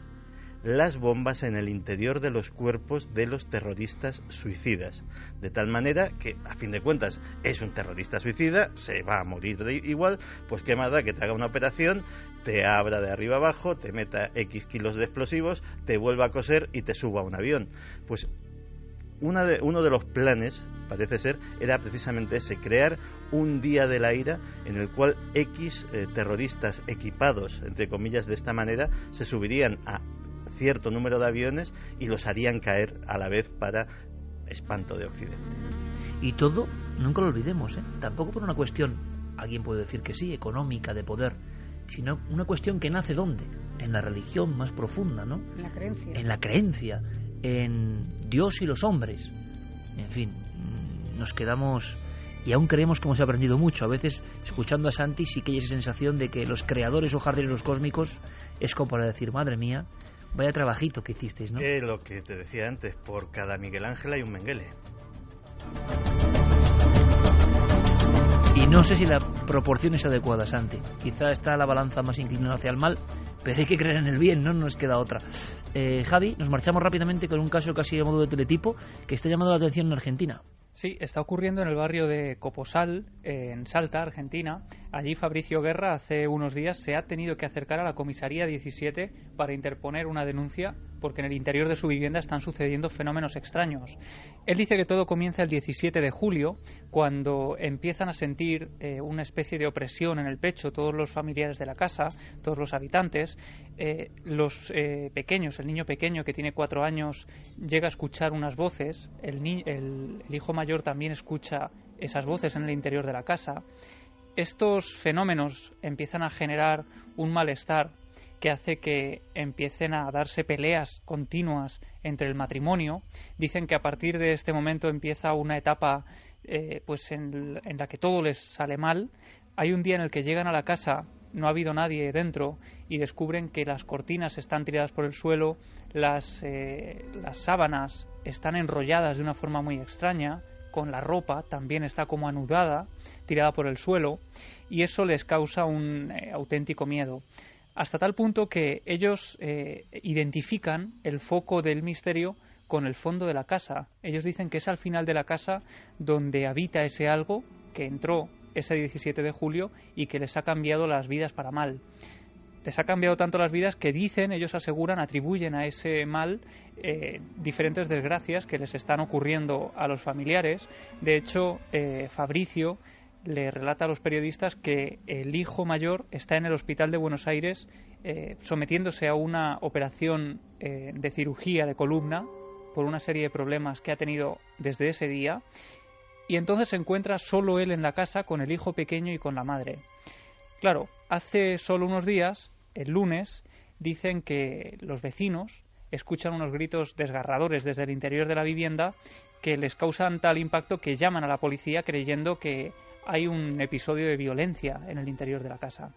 las bombas en el interior de los cuerpos de los terroristas suicidas. De tal manera que, a fin de cuentas, es un terrorista suicida, se va a morir igual, pues qué más da que te haga una operación, te abra de arriba abajo, te meta X kilos de explosivos, te vuelva a coser y te suba a un avión. Pues uno de los planes, parece ser, era precisamente ese, crear un día de la ira en el cual X terroristas equipados, entre comillas, de esta manera, se subirían a cierto número de aviones y los harían caer a la vez para espanto de Occidente. Y todo, nunca lo olvidemos, tampoco por una cuestión, alguien puede decir que sí, económica, de poder, sino una cuestión que nace ¿dónde? En la religión más profunda, ¿no? En la creencia. En la creencia, en Dios y los hombres. En fin, nos quedamos y aún creemos que hemos aprendido mucho. A veces, escuchando a Santi, sí que hay esa sensación de que los creadores o jardineros cósmicos es como para decir, madre mía, vaya trabajito que hicisteis, ¿no? Lo que te decía antes, por cada Miguel Ángel hay un Mengele. Y no sé si la proporción es adecuada, Santi. Quizá está la balanza más inclinada hacia el mal, pero hay que creer en el bien, no nos queda otra. Javi, nos marchamos rápidamente con un caso casi a modo de teletipo que está llamando la atención en Argentina. Sí, está ocurriendo en el barrio de Coposal, en Salta, Argentina. Allí Fabricio Guerra hace unos días se ha tenido que acercar a la comisaría 17 para interponer una denuncia porque en el interior de su vivienda están sucediendo fenómenos extraños. Él dice que todo comienza el 17 de julio, cuando empiezan a sentir una especie de opresión en el pecho todos los familiares de la casa, todos los habitantes. Los pequeños, el niño pequeño que tiene 4 años llega a escuchar unas voces, el hijo mayor también escucha esas voces en el interior de la casa. Estos fenómenos empiezan a generar un malestar que hace que empiecen a darse peleas continuas entre el matrimonio. Dicen que a partir de este momento empieza una etapa en la que todo les sale mal. Hay un día en el que llegan a la casa, no ha habido nadie dentro y descubren que las cortinas están tiradas por el suelo, las sábanas están enrolladas de una forma muy extraña, con la ropa también está como anudada, tirada por el suelo, y eso les causa un auténtico miedo. Hasta tal punto que ellos identifican el foco del misterio con el fondo de la casa. Ellos dicen que es al final de la casa donde habita ese algo que entró ese 17 de julio y que les ha cambiado las vidas para mal. Les ha cambiado tanto las vidas que dicen, ellos aseguran, atribuyen a ese mal diferentes desgracias que les están ocurriendo a los familiares. De hecho, Fabricio le relata a los periodistas que el hijo mayor está en el hospital de Buenos Aires sometiéndose a una operación de cirugía de columna por una serie de problemas que ha tenido desde ese día, y entonces se encuentra solo él en la casa con el hijo pequeño y con la madre. Claro, hace solo unos días, el lunes, dicen que los vecinos escuchan unos gritos desgarradores desde el interior de la vivienda que les causan tal impacto que llaman a la policía creyendo que hay un episodio de violencia en el interior de la casa.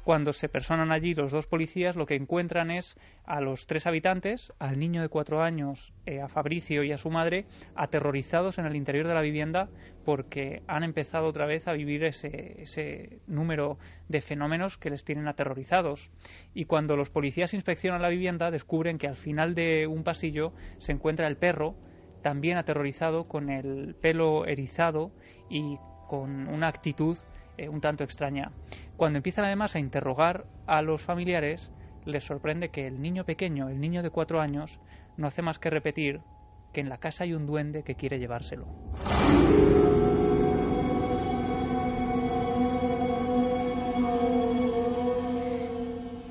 Cuando se personan allí los 2 policías, lo que encuentran es a los 3 habitantes, al niño de 4 años, a Fabricio y a su madre, aterrorizados en el interior de la vivienda porque han empezado otra vez a vivir ese número de fenómenos que les tienen aterrorizados. Y cuando los policías inspeccionan la vivienda, descubren que al final de un pasillo se encuentra el perro, también aterrorizado, con el pelo erizado y con una actitud un tanto extraña. Cuando empiezan además a interrogar a los familiares, les sorprende que el niño pequeño, el niño de 4 años, no hace más que repetir que en la casa hay un duende que quiere llevárselo.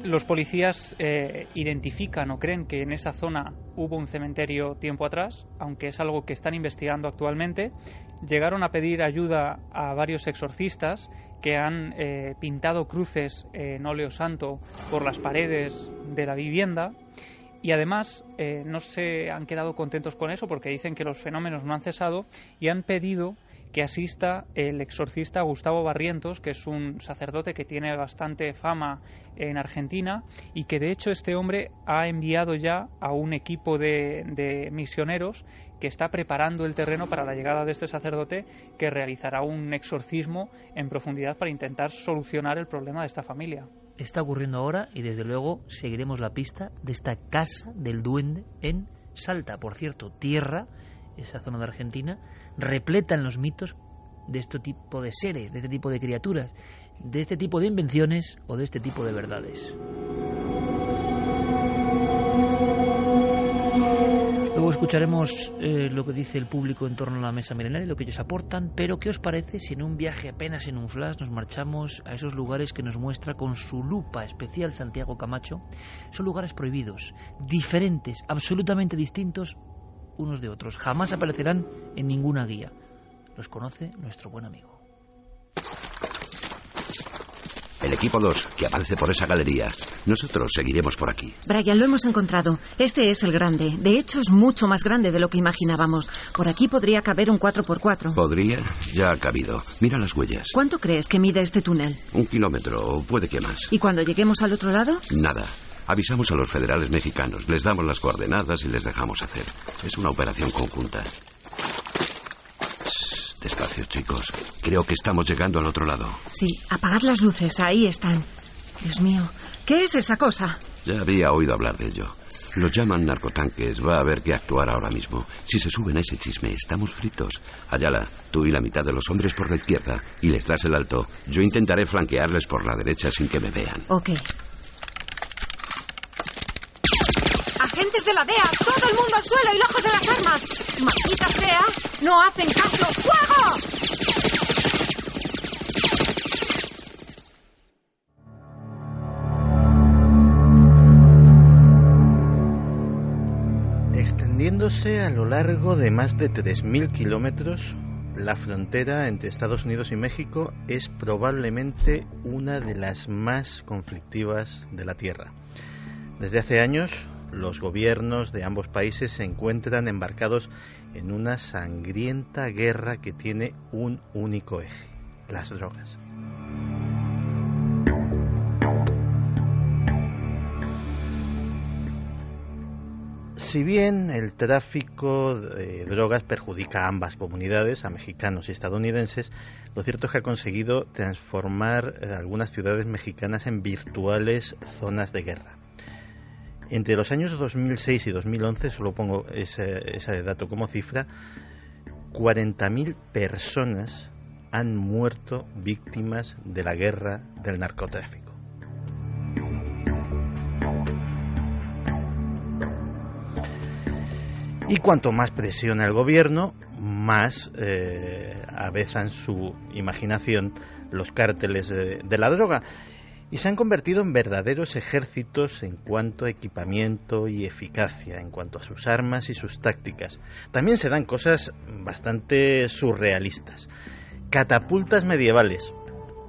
Los policías identifican o creen que en esa zona hubo un cementerio tiempo atrás, aunque es algo que están investigando actualmente. Llegaron a pedir ayuda a varios exorcistas que han pintado cruces en óleo santo por las paredes de la vivienda, y además no se han quedado contentos con eso porque dicen que los fenómenos no han cesado y han pedido que asista el exorcista Gustavo Barrientos, que es un sacerdote que tiene bastante fama en Argentina y que de hecho este hombre ha enviado ya a un equipo de misioneros que está preparando el terreno para la llegada de este sacerdote, que realizará un exorcismo en profundidad para intentar solucionar el problema de esta familia. Está ocurriendo ahora y desde luego seguiremos la pista de esta casa del duende en Salta, por cierto, tierra, esa zona de Argentina, repleta en los mitos de este tipo de seres, de este tipo de criaturas, de este tipo de invenciones o de este tipo de verdades. Luego escucharemos lo que dice el público en torno a la mesa milenaria y lo que ellos aportan, pero ¿qué os parece si en un viaje apenas en un flash nos marchamos a esos lugares que nos muestra con su lupa especial Santiago Camacho? Son lugares prohibidos, diferentes, absolutamente distintos unos de otros. Jamás aparecerán en ninguna guía. Los conoce nuestro buen amigo. El equipo 2, que avance por esa galería. Nosotros seguiremos por aquí. Brian, lo hemos encontrado. Este es el grande. De hecho, es mucho más grande de lo que imaginábamos. Por aquí podría caber un 4x4. ¿Podría? Ya ha cabido. Mira las huellas. ¿Cuánto crees que mide este túnel? 1 kilómetro, o puede que más. ¿Y cuando lleguemos al otro lado? Nada. Avisamos a los federales mexicanos, les damos las coordenadas y les dejamos hacer. Es una operación conjunta. Despacio, chicos. Creo que estamos llegando al otro lado. Sí, apagad las luces. Ahí están. Dios mío, ¿qué es esa cosa? Ya había oído hablar de ello. Los llaman narcotanques. Va a haber que actuar ahora mismo. Si se suben a ese chisme, estamos fritos. Ayala, tú y la mitad de los hombres por la izquierda y les das el alto. Yo intentaré flanquearles por la derecha sin que me vean. Ok. ¡Agentes de la DEA! ¡Todo el mundo al suelo y lejos de las armas! ¡Maldita sea! ¡No hacen caso! ¡Fuego! Extendiéndose a lo largo de más de 3.000 kilómetros, la frontera entre Estados Unidos y México es probablemente una de las más conflictivas de la Tierra. Desde hace años, los gobiernos de ambos países se encuentran embarcados en una sangrienta guerra que tiene un único eje: las drogas. Si bien el tráfico de drogas perjudica a ambas comunidades, a mexicanos y estadounidenses, lo cierto es que ha conseguido transformar algunas ciudades mexicanas en virtuales zonas de guerra. Entre los años 2006 y 2011, solo pongo ese dato como cifra, 40.000 personas han muerto víctimas de la guerra del narcotráfico. Y cuanto más presiona el gobierno, más avezan su imaginación los cárteles de la droga. Y se han convertido en verdaderos ejércitos en cuanto a equipamiento y eficacia, en cuanto a sus armas y sus tácticas. También se dan cosas bastante surrealistas. Catapultas medievales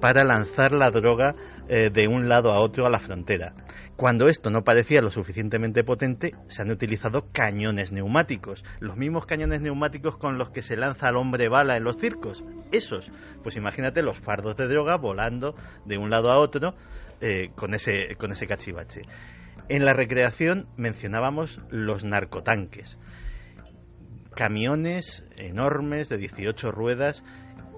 para lanzar la droga de un lado a otro a la frontera. Cuando esto no parecía lo suficientemente potente, se han utilizado cañones neumáticos. Los mismos cañones neumáticos con los que se lanza al hombre bala en los circos. Esos, pues imagínate los fardos de droga volando de un lado a otro con ese cachivache. En la recreación mencionábamos los narcotanques. Camiones enormes de 18 ruedas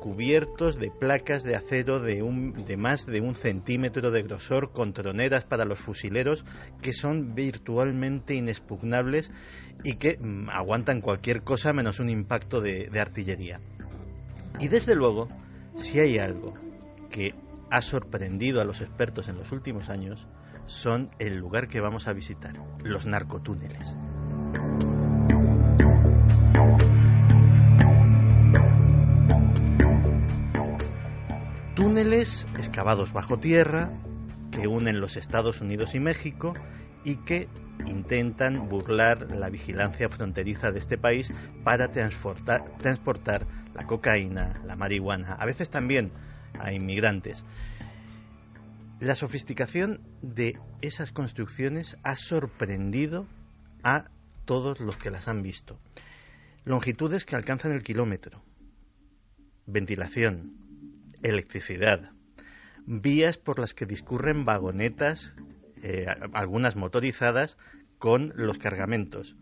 cubiertos de placas de acero de más de 1 centímetro de grosor, con troneras para los fusileros que son virtualmente inexpugnables y que aguantan cualquier cosa menos un impacto de artillería. Y desde luego, si hay algo que ha sorprendido a los expertos en los últimos años, son el lugar que vamos a visitar, los narcotúneles. Túneles excavados bajo tierra que unen los Estados Unidos y México y que intentan burlar la vigilancia fronteriza de este país para transportar la cocaína, la marihuana, a veces también a inmigrantes. La sofisticación de esas construcciones ha sorprendido a todos los que las han visto. Longitudes que alcanzan el kilómetro. ventilación, electricidad, vías por las que discurren vagonetas, algunas motorizadas, con los cargamentos.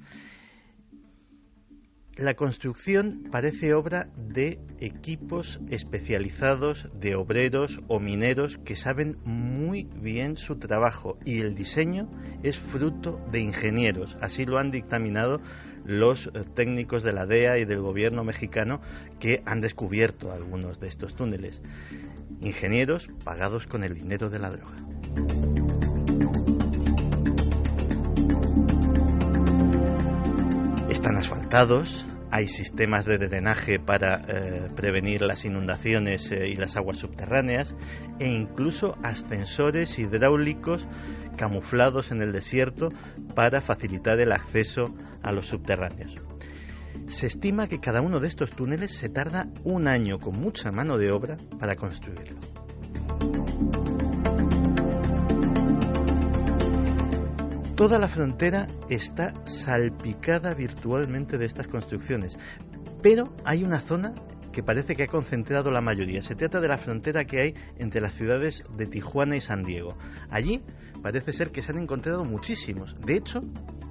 La construcción parece obra de equipos especializados, de obreros o mineros que saben muy bien su trabajo, y el diseño es fruto de ingenieros. Así lo han dictaminado los técnicos de la DEA y del gobierno mexicano, que han descubierto algunos de estos túneles. Ingenieros pagados con el dinero de la droga. Están asfaltados, hay sistemas de drenaje para prevenir las inundaciones y las aguas subterráneas, e incluso ascensores hidráulicos camuflados en el desierto para facilitar el acceso a los subterráneos. Se estima que cada uno de estos túneles se tarda 1 año con mucha mano de obra para construirlo. Toda la frontera está salpicada virtualmente de estas construcciones, pero hay una zona que parece que ha concentrado la mayoría. Se trata de la frontera que hay entre las ciudades de Tijuana y San Diego. Allí parece ser que se han encontrado muchísimos. De hecho,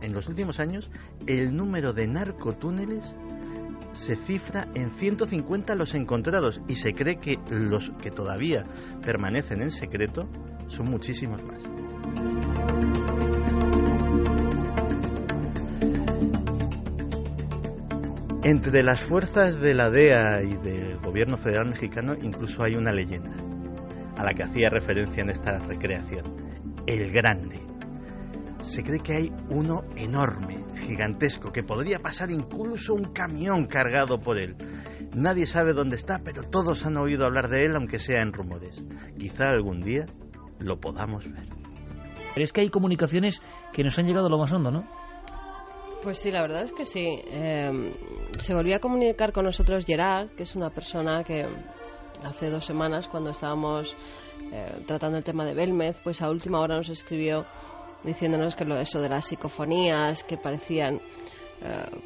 en los últimos años, el número de narcotúneles se cifra en 150 los encontrados, y se cree que los que todavía permanecen en secreto son muchísimos más. Entre las fuerzas de la DEA y del gobierno federal mexicano incluso hay una leyenda a la que hacía referencia en esta recreación: el Grande. Se cree que hay uno enorme, gigantesco, que podría pasar incluso un camión cargado por él. Nadie sabe dónde está, pero todos han oído hablar de él, aunque sea en rumores. Quizá algún día lo podamos ver. Pero es que hay comunicaciones que nos han llegado a lo más hondo, ¿no? Pues sí, la verdad es que sí. Se volvió a comunicar con nosotros Gerard, que es una persona que hace 2 semanas, cuando estábamos tratando el tema de Belmez, pues a última hora nos escribió diciéndonos que eso de las psicofonías, que parecían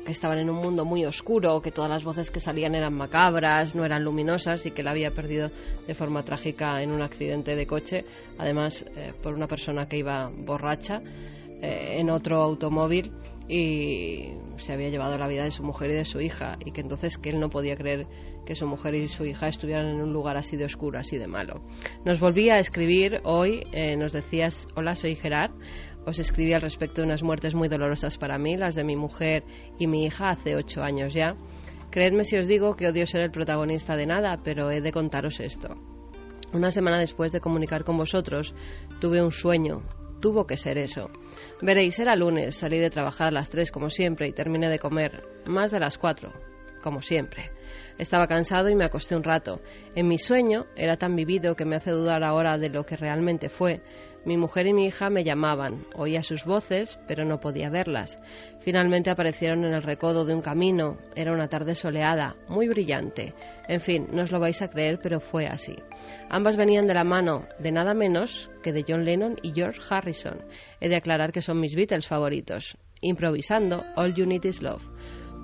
que estaban en un mundo muy oscuro, que todas las voces que salían eran macabras, no eran luminosas, y que la había perdido de forma trágica en un accidente de coche, además por una persona que iba borracha en otro automóvil, y se había llevado la vida de su mujer y de su hija, y que entonces que él no podía creer que su mujer y su hija estuvieran en un lugar así de oscuro, así de malo. Nos volvía a escribir hoy, nos decías: hola, soy Gerard, os escribí al respecto de unas muertes muy dolorosas para mí, las de mi mujer y mi hija hace 8 años ya. Creedme si os digo que odio ser el protagonista de nada, pero he de contaros esto. Una semana después de comunicar con vosotros, tuve un sueño. Tuvo que ser eso. Veréis, era lunes, salí de trabajar a las 3 como siempre y terminé de comer más de las 4, como siempre. Estaba cansado y me acosté un rato. En mi sueño era tan vivido que me hace dudar ahora de lo que realmente fue. Mi mujer y mi hija me llamaban, oía sus voces, pero no podía verlas. Finalmente aparecieron en el recodo de un camino. Era una tarde soleada, muy brillante. En fin, no os lo vais a creer, pero fue así. Ambas venían de la mano de nada menos que de John Lennon y George Harrison. He de aclarar que son mis Beatles favoritos. Improvisando, All You Need Is Love.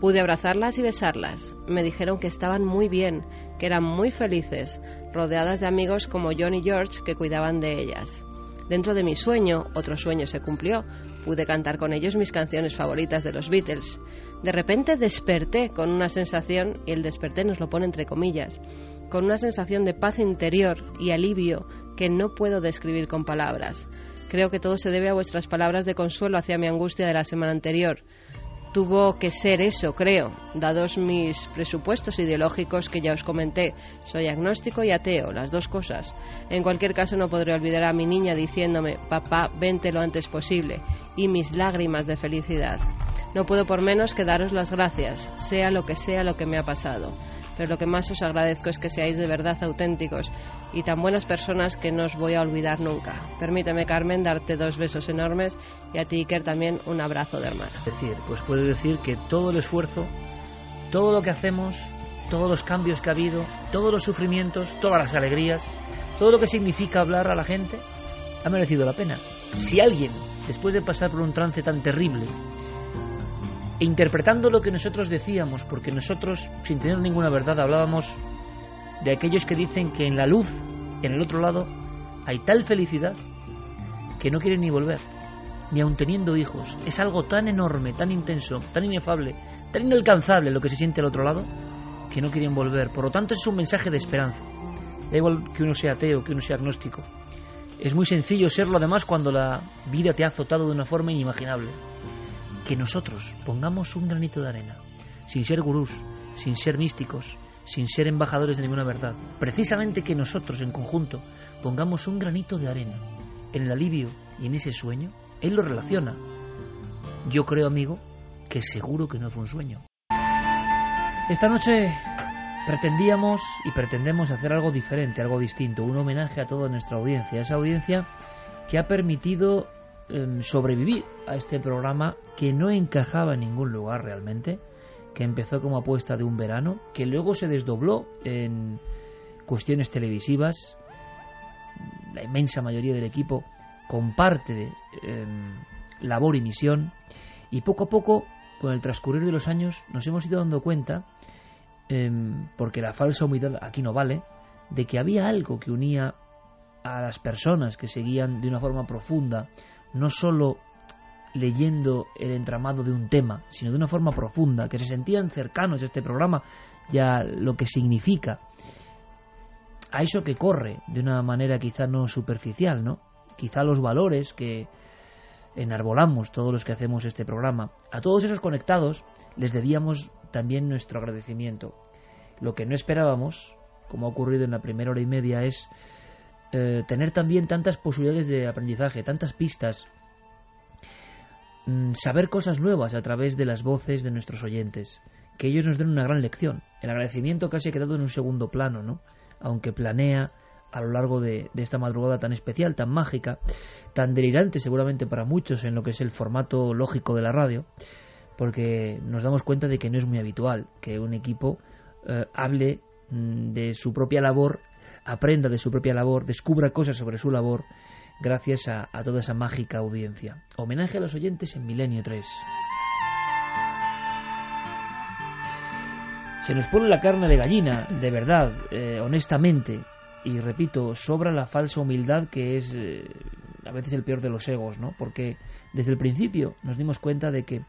Pude abrazarlas y besarlas. Me dijeron que estaban muy bien, que eran muy felices, rodeadas de amigos como John y George que cuidaban de ellas. Dentro de mi sueño, otro sueño se cumplió. Pude cantar con ellos mis canciones favoritas de los Beatles. De repente desperté con una sensación, y el desperté nos lo pone entre comillas, con una sensación de paz interior y alivio que no puedo describir con palabras. Creo que todo se debe a vuestras palabras de consuelo hacia mi angustia de la semana anterior. Tuvo que ser eso, creo, dados mis presupuestos ideológicos que ya os comenté. Soy agnóstico y ateo, las dos cosas. En cualquier caso, no podré olvidar a mi niña diciéndome: papá, vente lo antes posible, y mis lágrimas de felicidad. No puedo por menos que daros las gracias, sea lo que me ha pasado. Pero lo que más os agradezco es que seáis de verdad auténticos y tan buenas personas que no os voy a olvidar nunca. Permíteme, Carmen, darte 2 besos enormes, y a ti, Iker, también un abrazo de hermano. Pues puedo decir que todo el esfuerzo, todo lo que hacemos, todos los cambios que ha habido, todos los sufrimientos, todas las alegrías, todo lo que significa hablar a la gente, ha merecido la pena. Si alguien, después de pasar por un trance tan terrible, e interpretando lo que nosotros decíamos, porque nosotros, sin tener ninguna verdad, hablábamos de aquellos que dicen que en la luz, en el otro lado, hay tal felicidad que no quieren ni volver, ni aun teniendo hijos. Es algo tan enorme, tan intenso, tan inefable, tan inalcanzable lo que se siente al otro lado, que no quieren volver. Por lo tanto, es un mensaje de esperanza. Da igual que uno sea ateo, que uno sea agnóstico. Es muy sencillo serlo, además, cuando la vida te ha azotado de una forma inimaginable. Que nosotros pongamos un granito de arena, sin ser gurús, sin ser místicos, sin ser embajadores de ninguna verdad. Precisamente que nosotros, en conjunto, pongamos un granito de arena en el alivio y en ese sueño. Él lo relaciona. Yo creo, amigo, que seguro que no fue un sueño. Esta noche pretendíamos y pretendemos hacer algo diferente, algo distinto, un homenaje a toda nuestra audiencia, esa audiencia que ha permitido sobrevivir a este programa que no encajaba en ningún lugar realmente, que empezó como apuesta de un verano, que luego se desdobló en cuestiones televisivas. La inmensa mayoría del equipo comparte labor y misión, y poco a poco, con el transcurrir de los años, nos hemos ido dando cuenta, porque la falsa humildad aquí no vale, de que había algo que unía a las personas que seguían de una forma profunda, no solo leyendo el entramado de un tema, sino de una forma profunda, que se sentían cercanos a este programa y a lo que significa, a eso que corre de una manera quizá no superficial, ¿no? Quizá los valores que enarbolamos todos los que hacemos este programa. A todos esos conectados les debíamos también nuestro agradecimiento. Lo que no esperábamos, como ha ocurrido en la primera hora y media, es tener también tantas posibilidades de aprendizaje, tantas pistas, saber cosas nuevas a través de las voces de nuestros oyentes, que ellos nos den una gran lección. El agradecimiento casi ha quedado en un segundo plano, ¿no? Aunque planea a lo largo de esta madrugada tan especial, tan mágica, tan delirante seguramente para muchos en lo que es el formato lógico de la radio, porque nos damos cuenta de que no es muy habitual que un equipo hable de su propia labor, aprenda de su propia labor, descubra cosas sobre su labor, gracias a toda esa mágica audiencia. Homenaje a los oyentes en Milenio 3. Se nos pone la carne de gallina, de verdad, honestamente, y repito, sobra la falsa humildad que es a veces el peor de los egos, ¿no? Porque desde el principio nos dimos cuenta de que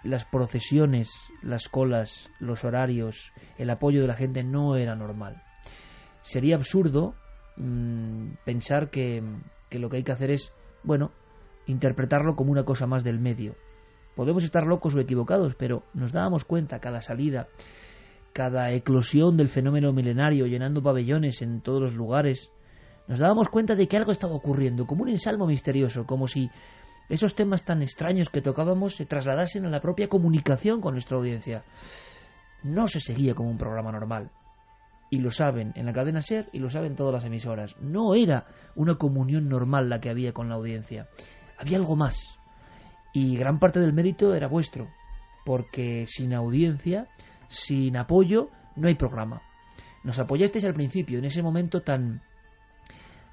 las procesiones, las colas, los horarios, el apoyo de la gente no era normal. Sería absurdo pensar que lo que hay que hacer es, bueno, interpretarlo como una cosa más del medio. Podemos estar locos o equivocados, pero nos dábamos cuenta cada salida, cada eclosión del fenómeno milenario llenando pabellones en todos los lugares, nos dábamos cuenta de que algo estaba ocurriendo, como un ensalmo misterioso, como si esos temas tan extraños que tocábamos se trasladasen a la propia comunicación con nuestra audiencia. No se seguía como un programa normal. Y lo saben en la cadena SER y lo saben todas las emisoras. No era una comunión normal la que había con la audiencia. Había algo más. Y gran parte del mérito era vuestro. Porque sin audiencia, sin apoyo, no hay programa. Nos apoyasteis al principio, en ese momento tan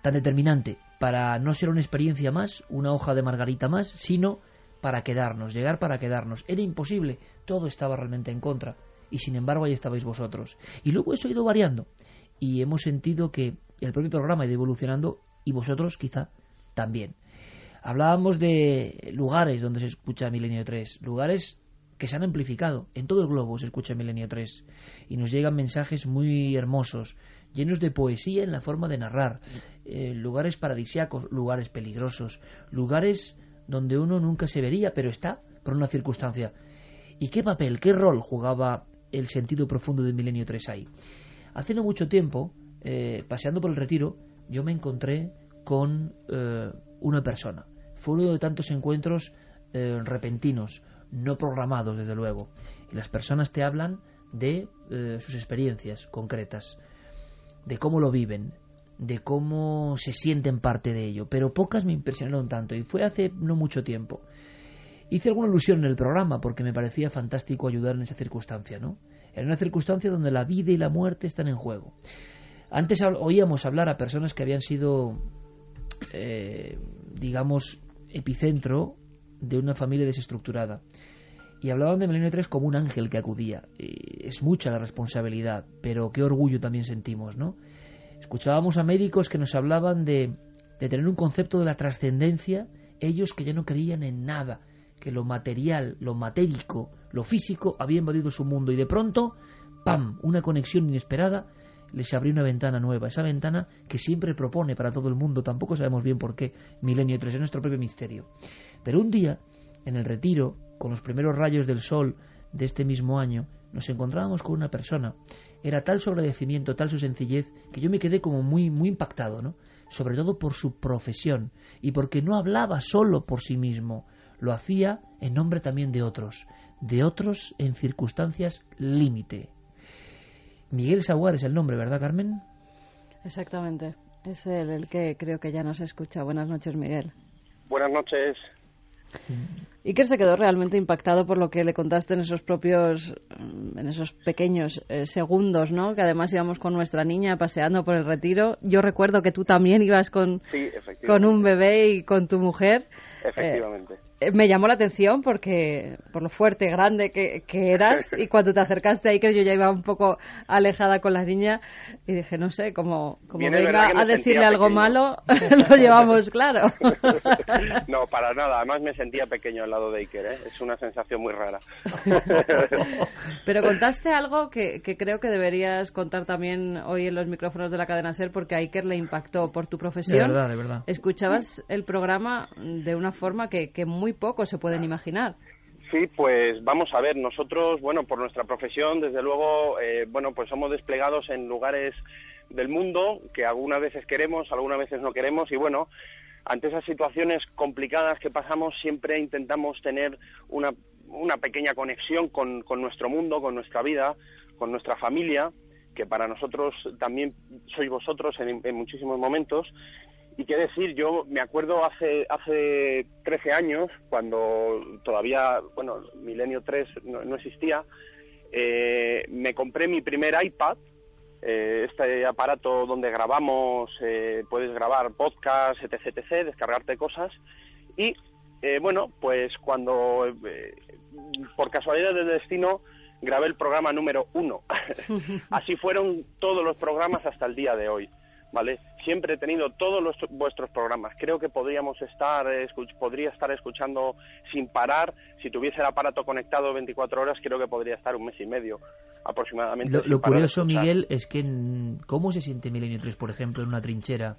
determinante, para no ser una experiencia más, una hoja de margarita más, sino para quedarnos, llegar para quedarnos. Era imposible, todo estaba realmente en contra. Y sin embargo ahí estabais vosotros. Y luego eso ha ido variando. Y hemos sentido que el propio programa ha ido evolucionando y vosotros quizá también. Hablábamos de lugares donde se escucha Milenio 3. Lugares que se han amplificado. En todo el globo se escucha Milenio 3. Y nos llegan mensajes muy hermosos, llenos de poesía en la forma de narrar. Lugares paradisíacos, lugares peligrosos. Lugares donde uno nunca se vería, pero está por una circunstancia. ¿Y qué papel, qué rol jugaba el sentido profundo de Milenio 3 ahí? Hace no mucho tiempo, paseando por el Retiro, yo me encontré con una persona. Fue uno de tantos encuentros repentinos, no programados desde luego. Y las personas te hablan de sus experiencias concretas, de cómo lo viven, de cómo se sienten parte de ello. Pero pocas me impresionaron tanto y fue hace no mucho tiempo. Hice alguna alusión en el programa porque me parecía fantástico ayudar en esa circunstancia, ¿no? En una circunstancia donde la vida y la muerte están en juego. Antes oíamos hablar a personas que habían sido, digamos, epicentro de una familia desestructurada. y hablaban de Milenio 3 como un ángel que acudía. Es mucha la responsabilidad, pero qué orgullo también sentimos, ¿no? Escuchábamos a médicos que nos hablaban de tener un concepto de la trascendencia, ellos que ya no creían en nada, que lo material, lo matérico, lo físico había invadido su mundo, y de pronto, ¡pam!, una conexión inesperada les abrió una ventana nueva, esa ventana que siempre propone para todo el mundo, tampoco sabemos bien por qué, Milenio 3, es nuestro propio misterio. Pero un día, en el retiro, con los primeros rayos del sol de este mismo año, nos encontrábamos con una persona. Era tal su agradecimiento, tal su sencillez, que yo me quedé como muy impactado, ¿no? Sobre todo por su profesión, y porque no hablaba solo por sí mismo, lo hacía en nombre también de otros en circunstancias límite. Miguel Saguar es el nombre, ¿verdad, Carmen? Exactamente, es él el que creo que ya nos escucha. Buenas noches, Miguel. Buenas noches. Iker se quedó realmente impactado por lo que le contaste en esos pequeños segundos, ¿no? Que además íbamos con nuestra niña paseando por el retiro. Yo recuerdo que tú también ibas con un bebé y con tu mujer. Efectivamente. Me llamó la atención porque por lo fuerte, grande que eras, y cuando te acercaste a Iker yo ya iba un poco alejada con la niña y dije, no sé, como venga a decirle algo malo, lo llevamos claro. No, para nada, además me sentía pequeño al lado de Iker, ¿eh? Es una sensación muy rara. Pero contaste algo que creo que deberías contar también hoy en los micrófonos de la cadena SER, porque a Iker le impactó por tu profesión. De verdad. Escuchabas el programa de una forma que muy pocos se pueden imaginar. Sí, pues vamos a ver, nosotros, por nuestra profesión, desde luego, pues somos desplegados en lugares del mundo que algunas veces queremos, algunas veces no queremos, y ante esas situaciones complicadas que pasamos siempre intentamos tener una pequeña conexión con nuestro mundo, con nuestra vida, con nuestra familia, que para nosotros también sois vosotros en muchísimos momentos. Y qué decir, yo me acuerdo hace 13 años, cuando todavía, Milenio 3 no existía, me compré mi primer iPad, este aparato donde grabamos, puedes grabar podcast, etc., descargarte cosas, y pues cuando, por casualidad del destino, grabé el programa número 1. Así fueron todos los programas hasta el día de hoy. ¿Vale? Siempre he tenido todos vuestros programas. Creo que podría estar escuchando sin parar. Si tuviese el aparato conectado 24 horas, creo que podría estar un mes y medio aproximadamente. Lo curioso, Miguel, es que ¿cómo se siente Milenio 3, por ejemplo, en una trinchera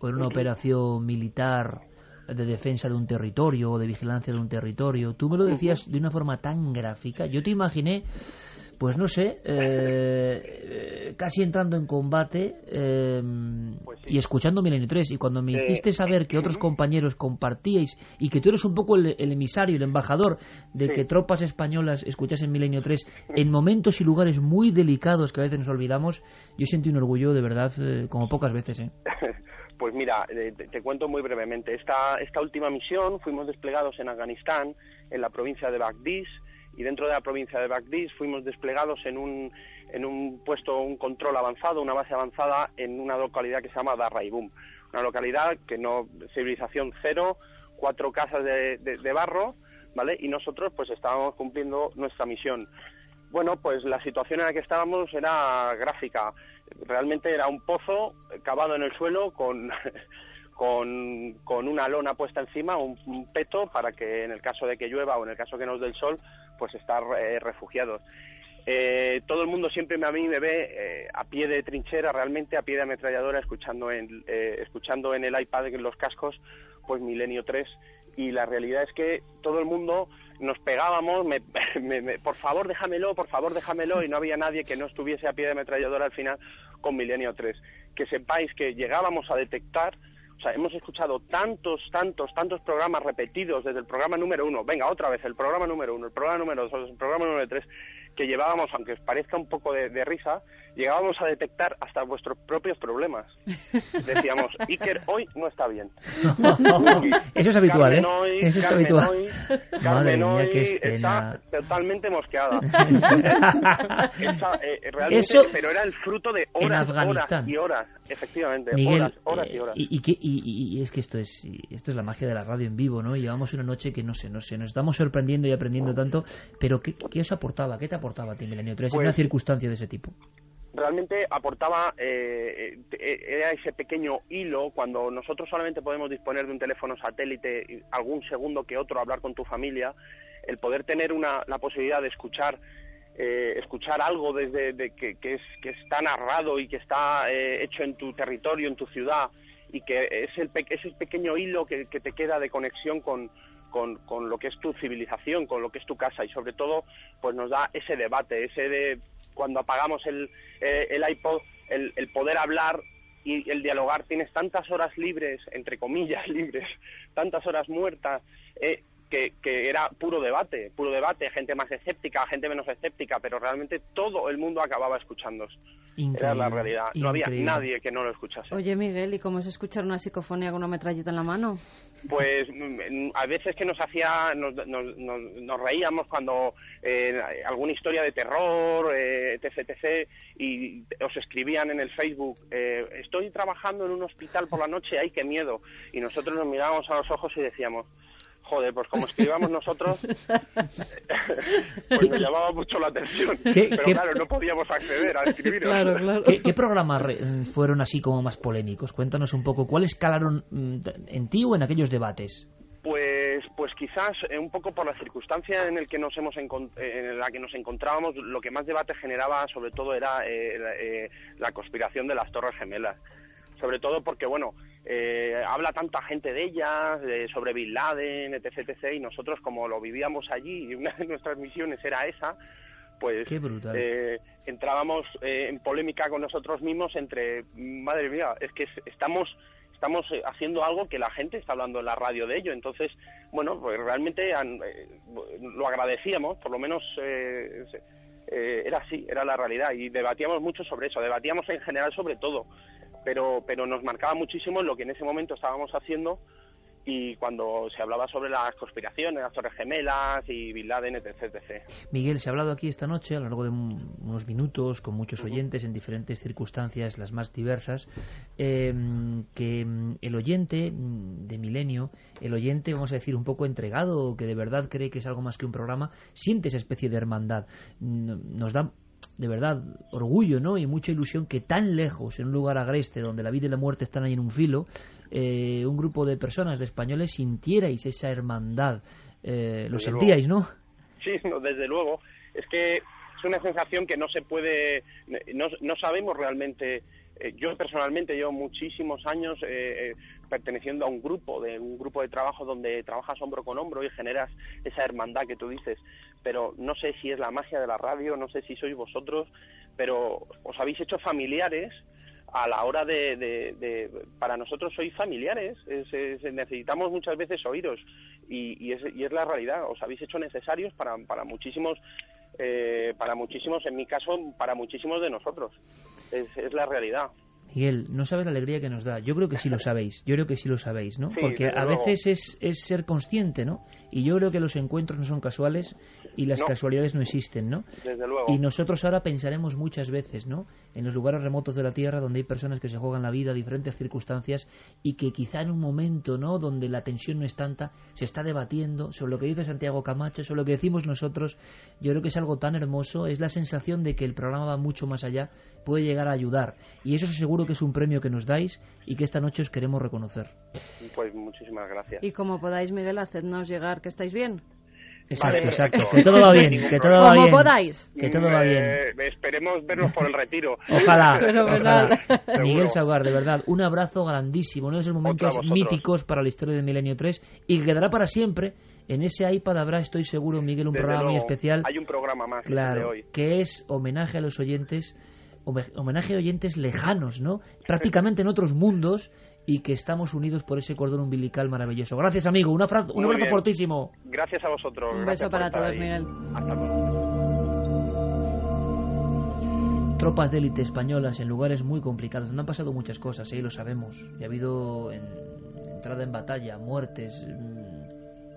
o en una operación militar de defensa de un territorio o de vigilancia de un territorio? Tú me lo decías de una forma tan gráfica. Yo te imaginé, pues no sé, casi entrando en combate y escuchando Milenio 3. Y cuando me hiciste saber que otros compañeros compartíais y que tú eres un poco el emisario, el embajador de que tropas españolas escuchasen Milenio 3 en momentos y lugares muy delicados que a veces nos olvidamos, yo sentí un orgullo de verdad como pocas veces. Pues mira, te cuento muy brevemente. Esta última misión fuimos desplegados en Afganistán, en la provincia de Bagdís, y dentro de la provincia de Bagdís fuimos desplegados en un puesto, un control avanzado, una base avanzada en una localidad que se llama Darraibum, una localidad que no, civilización cero, 4 casas de barro, ¿vale? Y nosotros pues estábamos cumpliendo nuestra misión. Pues la situación en la que estábamos era gráfica, realmente era un pozo cavado en el suelo con una lona puesta encima, un peto, para que en el caso de que llueva o en el caso que nos dé el sol, pues estar refugiados. Todo el mundo siempre a mí me ve a pie de trinchera, realmente a pie de ametralladora, escuchando en el iPad, en los cascos, pues Milenio 3, y la realidad es que todo el mundo nos pegábamos, por favor déjamelo, y no había nadie que no estuviese a pie de ametralladora al final con Milenio 3. Que sepáis que llegábamos a detectar, o sea, hemos escuchado tantos programas repetidos desde el programa número 1, venga, otra vez, el programa número 1, el programa número 2, el programa número 3, que llevábamos, aunque os parezca un poco de risa, llegábamos a detectar hasta vuestros propios problemas. Decíamos, Iker hoy no está bien. Eso es habitual, Carmen hoy, Eso es Carmen habitual. Hoy, Madre Carmen mía, hoy qué escena. está totalmente mosqueada. Realmente, Eso pero era el fruto de en horas Afganistán. y horas, efectivamente, Miguel, horas y horas. Y es que esto es la magia de la radio en vivo, ¿no? Llevamos una noche que no sé, nos estamos sorprendiendo y aprendiendo tanto, pero ¿qué os aportaba? ¿Qué te aportaba a ti, Milenio 3, en una circunstancia de ese tipo? Realmente aportaba, era ese pequeño hilo, cuando nosotros solamente podemos disponer de un teléfono satélite, algún segundo que otro, hablar con tu familia, el poder tener la posibilidad de escuchar algo que está narrado y que está hecho en tu territorio, en tu ciudad, y que es ese pequeño hilo que te queda de conexión con lo que es tu civilización, con lo que es tu casa, y sobre todo pues nos da ese debate, ese de cuando apagamos el iPod, el poder hablar y el dialogar. Tienes tantas horas libres, entre comillas libres, tantas horas muertas, que era puro debate, gente más escéptica, gente menos escéptica, pero realmente todo el mundo acababa escuchándonos. Era la realidad, no había nadie que no lo escuchase. Oye, Miguel, ¿y cómo es escuchar una psicofonía con una metralleta en la mano? Pues a veces que nos reíamos cuando alguna historia de terror, etc, y os escribían en el Facebook, estoy trabajando en un hospital por la noche, ¡ay, qué miedo! Y nosotros nos mirábamos a los ojos y decíamos, joder, pues como escribíamos nosotros, pues me llamaba mucho la atención. Pero claro, no podíamos acceder a escribiros. Claro. ¿Qué programas fueron así como más polémicos? Cuéntanos un poco, ¿cuáles calaron en ti o en aquellos debates? Pues quizás un poco por la circunstancia en la que nos encontrábamos, lo que más debate generaba sobre todo era la conspiración de las Torres Gemelas. Sobre todo porque, habla tanta gente de ellas, sobre Bin Laden, etc, y nosotros, como lo vivíamos allí, y una de nuestras misiones era esa, pues qué brutal. Entrábamos en polémica con nosotros mismos entre, madre mía, es que estamos haciendo algo que la gente está hablando en la radio de ello. Entonces, pues realmente lo agradecíamos, por lo menos era así, era la realidad, y debatíamos mucho sobre eso, debatíamos en general sobre todo, pero nos marcaba muchísimo lo que en ese momento estábamos haciendo, y cuando se hablaba sobre las conspiraciones, las Torres Gemelas y Bin Laden, etc. Miguel, se ha hablado aquí esta noche, a lo largo de unos minutos, con muchos oyentes en diferentes circunstancias, las más diversas, que el oyente de Milenio, el oyente, vamos a decir, un poco entregado, que de verdad cree que es algo más que un programa, siente esa especie de hermandad. Nos da de verdad orgullo, ¿no? Y mucha ilusión que tan lejos, en un lugar agreste donde la vida y la muerte están ahí en un filo, un grupo de personas, de españoles, sintierais esa hermandad. Lo sentíais, ¿no? Sí, desde luego. Es que es una sensación que no se puede, no sabemos realmente. Yo personalmente llevo muchísimos años perteneciendo a un grupo de trabajo donde trabajas hombro con hombro y generas esa hermandad que tú dices, pero no sé si es la magia de la radio, no sé si sois vosotros, pero os habéis hecho familiares a la hora para nosotros sois familiares, necesitamos muchas veces oíros, y es la realidad, os habéis hecho necesarios para muchísimos, en mi caso, para muchísimos de nosotros, es la realidad. Miguel, no sabes la alegría que nos da. Yo creo que sí lo sabéis. ¿No? Sí, porque a veces es ser consciente, ¿no? Y yo creo que los encuentros no son casuales y las casualidades no existen, ¿no? Desde luego. Y nosotros ahora pensaremos muchas veces, ¿no? En los lugares remotos de la Tierra donde hay personas que se juegan la vida, diferentes circunstancias, y que quizá en un momento, ¿no?, donde la tensión no es tanta, se está debatiendo sobre lo que dice Santiago Camacho, sobre lo que decimos nosotros. Yo creo que es algo tan hermoso, es la sensación de que el programa va mucho más allá, puede llegar a ayudar, y eso seguro que es un premio que nos dais y que esta noche os queremos reconocer. Pues muchísimas gracias. Y como podáis, Miguel, hacednos llegar que estáis bien. Exacto. Que todo va bien, que todo va bien. Como podáis. Que todo va bien. Esperemos vernos por el retiro. Ojalá. Ojalá. Miguel Saugar, de verdad, un abrazo grandísimo, uno de esos momentos míticos para la historia de Milenio 3 y que quedará para siempre. En ese iPad habrá, estoy seguro, Miguel, un programa muy especial. Hay un programa más, claro, de hoy, que es homenaje a los oyentes, homenaje a oyentes lejanos, ¿no? Prácticamente en otros mundos, y que estamos unidos por ese cordón umbilical maravilloso. Gracias, amigo. Un abrazo fortísimo. Gracias a vosotros. Un beso para todos, Miguel. Hasta luego. tropas de élite españolas en lugares muy complicados, donde han pasado muchas cosas, lo sabemos, y ha habido entrada en batalla, muertes.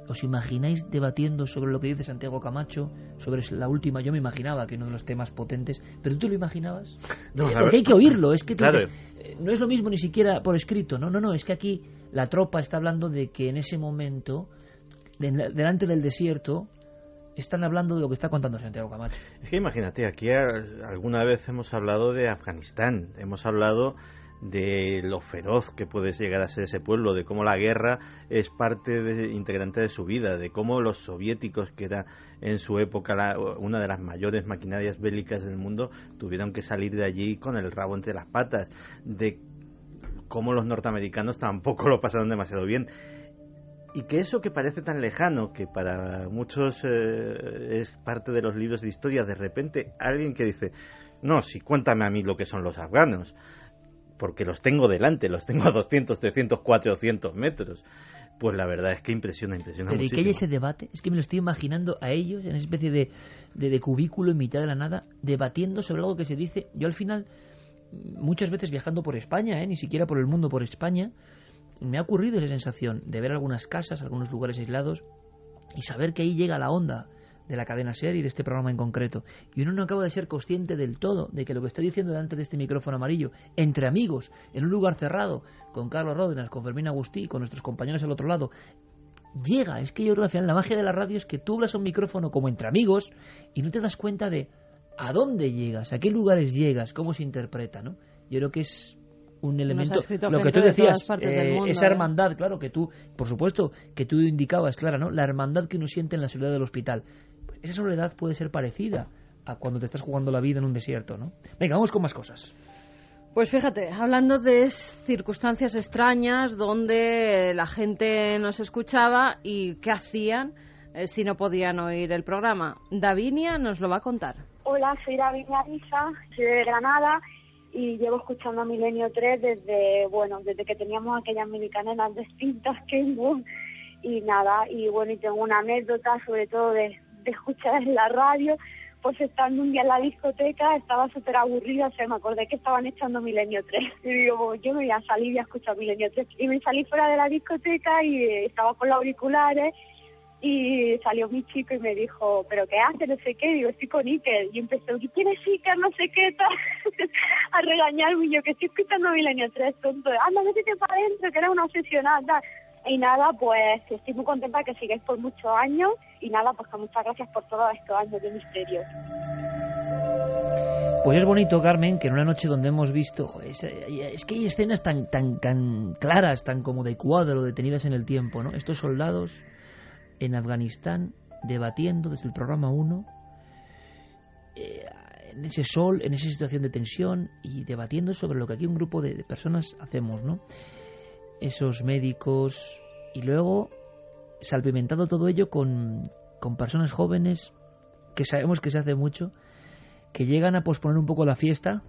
¿Os imagináis debatiendo sobre lo que dice Santiago Camacho, sobre la última? Yo me imaginaba que uno de los temas potentes, pero ¿tú lo imaginabas? No, porque hay que oírlo, es que claro. No es lo mismo ni siquiera por escrito, no, es que aquí la tropa está hablando de que en ese momento, delante del desierto, están hablando de lo que está contando Santiago Camacho. Es que imagínate, aquí alguna vez hemos hablado de Afganistán, hemos hablado de lo feroz que puede llegar a ser ese pueblo, de cómo la guerra es parte integrante de su vida, de cómo los soviéticos, que era en su época una de las mayores maquinarias bélicas del mundo, tuvieron que salir de allí con el rabo entre las patas, de cómo los norteamericanos tampoco lo pasaron demasiado bien. Y que eso que parece tan lejano, que para muchos es parte de los libros de historia, de repente alguien que dice, no, sí, cuéntame a mí lo que son los afganos, porque los tengo delante, los tengo a 200, 300, 400 metros. Pues la verdad es que impresiona Pero muchísimo. ¿y que hay ese debate? Es que me lo estoy imaginando a ellos en esa especie de cubículo en mitad de la nada, debatiendo sobre algo que se dice. Yo al final, muchas veces viajando por España, ni siquiera por el mundo, por España, me ha ocurrido esa sensación de ver algunas casas, algunos lugares aislados, y saber que ahí llega la onda de la cadena SER y de este programa en concreto. Y uno no acaba de ser consciente del todo de que lo que está diciendo delante de este micrófono amarillo, entre amigos, en un lugar cerrado, con Carlos Ródenas, con Fermín Agustí, con nuestros compañeros al otro lado, llega. Es que yo creo que al final la magia de la radio es que tú hablas a un micrófono como entre amigos y no te das cuenta de a dónde llegas, a qué lugares llegas, cómo se interpreta, ¿no? Yo creo que es un elemento, lo que tú decías, esa hermandad, claro, que tú, por supuesto, que tú indicabas, Clara, ¿no? La hermandad que uno siente en la soledad del hospital. Pues esa soledad puede ser parecida a cuando te estás jugando la vida en un desierto, ¿no? Venga, vamos con más cosas. Pues fíjate, hablando de circunstancias extrañas donde la gente nos escuchaba y qué hacían si no podían oír el programa, Davinia nos lo va a contar. Hola, soy Davinia Risa, soy de Granada y llevo escuchando a Milenio 3 desde que teníamos aquellas minicanenas distintas que hubo y nada, y bueno, y tengo una anécdota sobre todo de escuchar en la radio. Pues estando un día en la discoteca estaba súper aburrida, me acordé que estaban echando Milenio 3 y digo, yo me voy a salir y a escuchar Milenio 3 y me salí fuera de la discoteca y estaba con los auriculares y salió mi chico y me dijo, ¿pero qué haces? No sé qué, digo, estoy con Iker, y empezó, ¿quién es Iker? No sé qué, tal, a regañarme, y yo, que estoy escuchando Milenio 3, tonto, anda, métete para adentro, que eres una obsesionada. Y nada, pues estoy muy contenta que sigáis por muchos años y nada, pues que muchas gracias por todos estos años de misterio. Pues es bonito, Carmen, que en una noche donde hemos visto, es que hay escenas tan claras, tan como de cuadro, detenidas en el tiempo, ¿no? Estos soldados en Afganistán debatiendo desde el programa 1 en ese sol, en esa situación de tensión y debatiendo sobre lo que aquí un grupo de personas hacemos, ¿no? Esos médicos y luego salpimentado todo ello con personas jóvenes que sabemos que se hace mucho, que llegan a posponer un poco la fiesta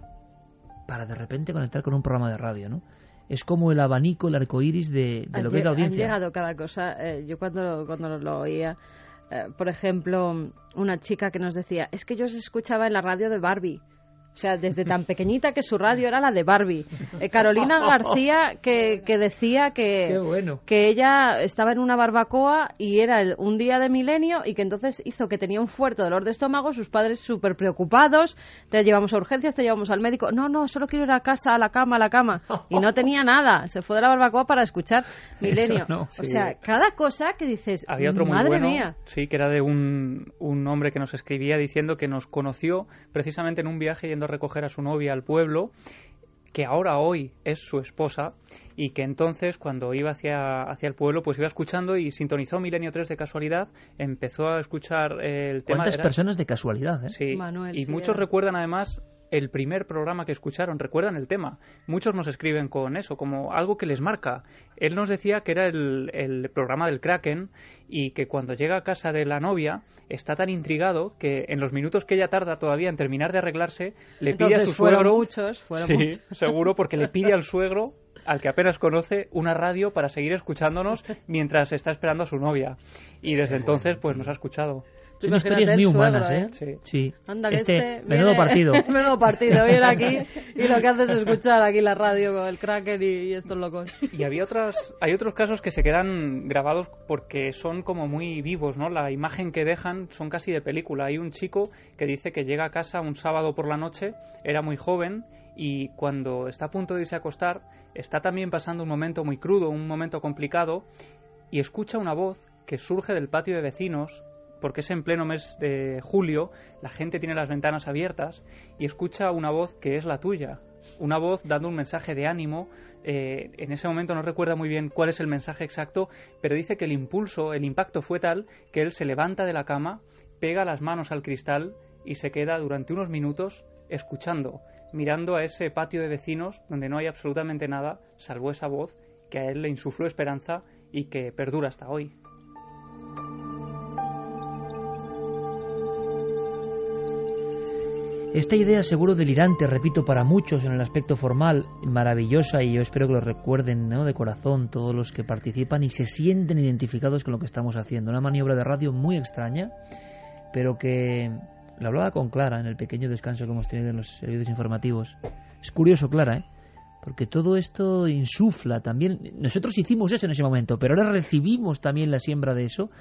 para de repente conectar con un programa de radio, ¿no? Es como el abanico, el arco iris de lo que es la audiencia. Han llegado cada cosa. Yo cuando lo oía, por ejemplo, una chica que nos decía, es que yo os escuchaba en la radio de Barbie. O sea, desde tan pequeñita que su radio era la de Barbie. Carolina García, que decía que ella estaba en una barbacoa y era un día de Milenio y que entonces hizo que tenía un fuerte dolor de estómago, sus padres súper preocupados, te llevamos a urgencias, te llevamos al médico. No, solo quiero ir a casa, a la cama. Y no tenía nada. Se fue de la barbacoa para escuchar Milenio. No, sí. O sea, cada cosa que dices, había otro muy madre bueno, mía. Sí, que era de un hombre que nos escribía diciendo que nos conoció precisamente en un viaje yendo a recoger a su novia al pueblo, que hoy es su esposa, y que entonces cuando iba hacia el pueblo pues iba escuchando y sintonizó Milenio 3 de casualidad, empezó a escuchar el tema. ¿Cuántas personas de casualidad? Sí, Manuel, y muchos recuerdan además el primer programa que escucharon, recuerdan el tema. Muchos nos escriben con eso, como algo que les marca. Él nos decía que era el programa del Kraken y que cuando llega a casa de la novia está tan intrigado que en los minutos que ella tarda todavía en terminar de arreglarse, le pide a su suegro... Fueron muchos. Seguro, porque le pide al suegro, al que apenas conoce, una radio para seguir escuchándonos mientras está esperando a su novia. Y desde entonces pues nos ha escuchado. Son historias muy humanas, ¿eh? Sí. Anda, que menudo partido. Menudo partido, viene aquí y lo que hace es escuchar aquí la radio con el Kraken y estos locos. Y hay otros casos que se quedan grabados porque son como muy vivos, ¿no? La imagen que dejan son casi de película. Hay un chico que dice que llega a casa un sábado por la noche, era muy joven, y cuando está a punto de irse a acostar, está también pasando un momento muy crudo, un momento complicado, y escucha una voz que surge del patio de vecinos, porque es en pleno mes de julio, la gente tiene las ventanas abiertas, y escucha una voz que es la tuya, una voz dando un mensaje de ánimo. En ese momento no recuerda muy bien cuál es el mensaje exacto, pero dice que el impacto fue tal que él se levanta de la cama, pega las manos al cristal y se queda durante unos minutos escuchando, mirando a ese patio de vecinos donde no hay absolutamente nada, salvo esa voz que a él le insufló esperanza y que perdura hasta hoy. Esta idea, seguro delirante, repito, para muchos en el aspecto formal, maravillosa, y yo espero que lo recuerden, ¿no?, de corazón todos los que participan y se sienten identificados con lo que estamos haciendo. Una maniobra de radio muy extraña, pero que la hablaba con Clara en el pequeño descanso que hemos tenido en los servicios informativos. Es curioso, Clara, ¿eh? Porque todo esto insufla también. Nosotros hicimos eso en ese momento, pero ahora recibimos también la siembra de eso.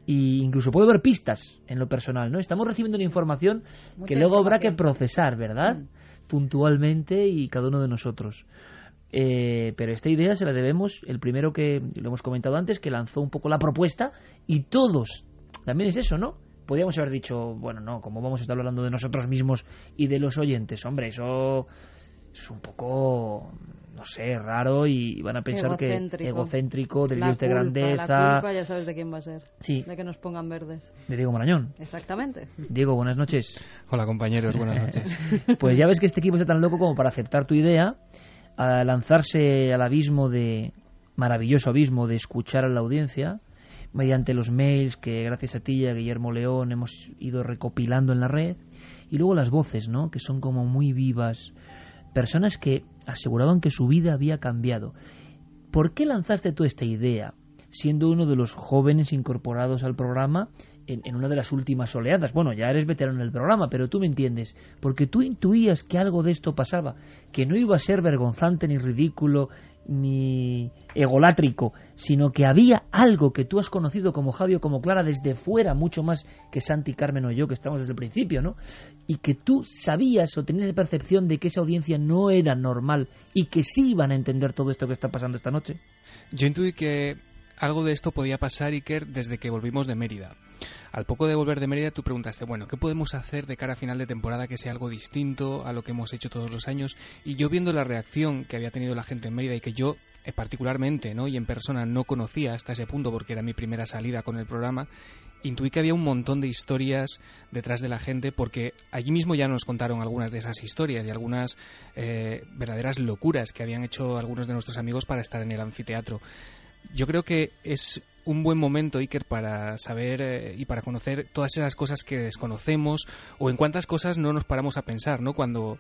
Y incluso puede haber pistas en lo personal, ¿no? Estamos recibiendo una información que luego habrá que procesar, ¿verdad? Puntualmente, y cada uno de nosotros. Pero esta idea se la debemos, el primero que lo hemos comentado antes, que lanzó un poco la propuesta, y todos, también es eso, ¿no? Podríamos haber dicho, bueno, no, como vamos a estar hablando de nosotros mismos y de los oyentes, hombre, eso es un poco, no sé, raro, y van a pensar que egocéntrico, delirios de grandeza. La culpa ya sabes de quién va a ser. Sí. De que nos pongan verdes. De Diego Marañón. Exactamente. Diego, buenas noches. Hola, compañeros, buenas noches. Pues ya ves que este equipo está tan loco como para aceptar tu idea, a lanzarse al maravilloso abismo de escuchar a la audiencia, mediante los mails que gracias a ti y a Guillermo León hemos ido recopilando en la red, y luego las voces, ¿no?, que son como muy vivas. Personas que aseguraban que su vida había cambiado. ¿Por qué lanzaste tú esta idea, siendo uno de los jóvenes incorporados al programa en una de las últimas oleadas? Bueno, ya eres veterano en el programa, pero tú me entiendes. Porque tú intuías que algo de esto pasaba, que no iba a ser vergonzante, ni ridículo, ni egolátrico, sino que había algo que tú has conocido como Javi o como Clara desde fuera, mucho más que Santi, Carmen o yo, que estamos desde el principio, ¿no? Y que tú sabías o tenías la percepción de que esa audiencia no era normal y que sí iban a entender todo esto que está pasando esta noche. Yo intuí que algo de esto podía pasar, Iker, desde que volvimos de Mérida. Al poco de volver de Mérida tú preguntaste, bueno, ¿qué podemos hacer de cara a final de temporada que sea algo distinto a lo que hemos hecho todos los años? Y yo, viendo la reacción que había tenido la gente en Mérida y que yo particularmente, ¿no?, y en persona no conocía hasta ese punto porque era mi primera salida con el programa, intuí que había un montón de historias detrás de la gente, porque allí mismo ya nos contaron algunas de esas historias y algunas verdaderas locuras que habían hecho algunos de nuestros amigos para estar en el anfiteatro. Yo creo que es un buen momento, Iker, para saber y para conocer todas esas cosas que desconocemos, o en cuántas cosas no nos paramos a pensar, ¿no?, cuando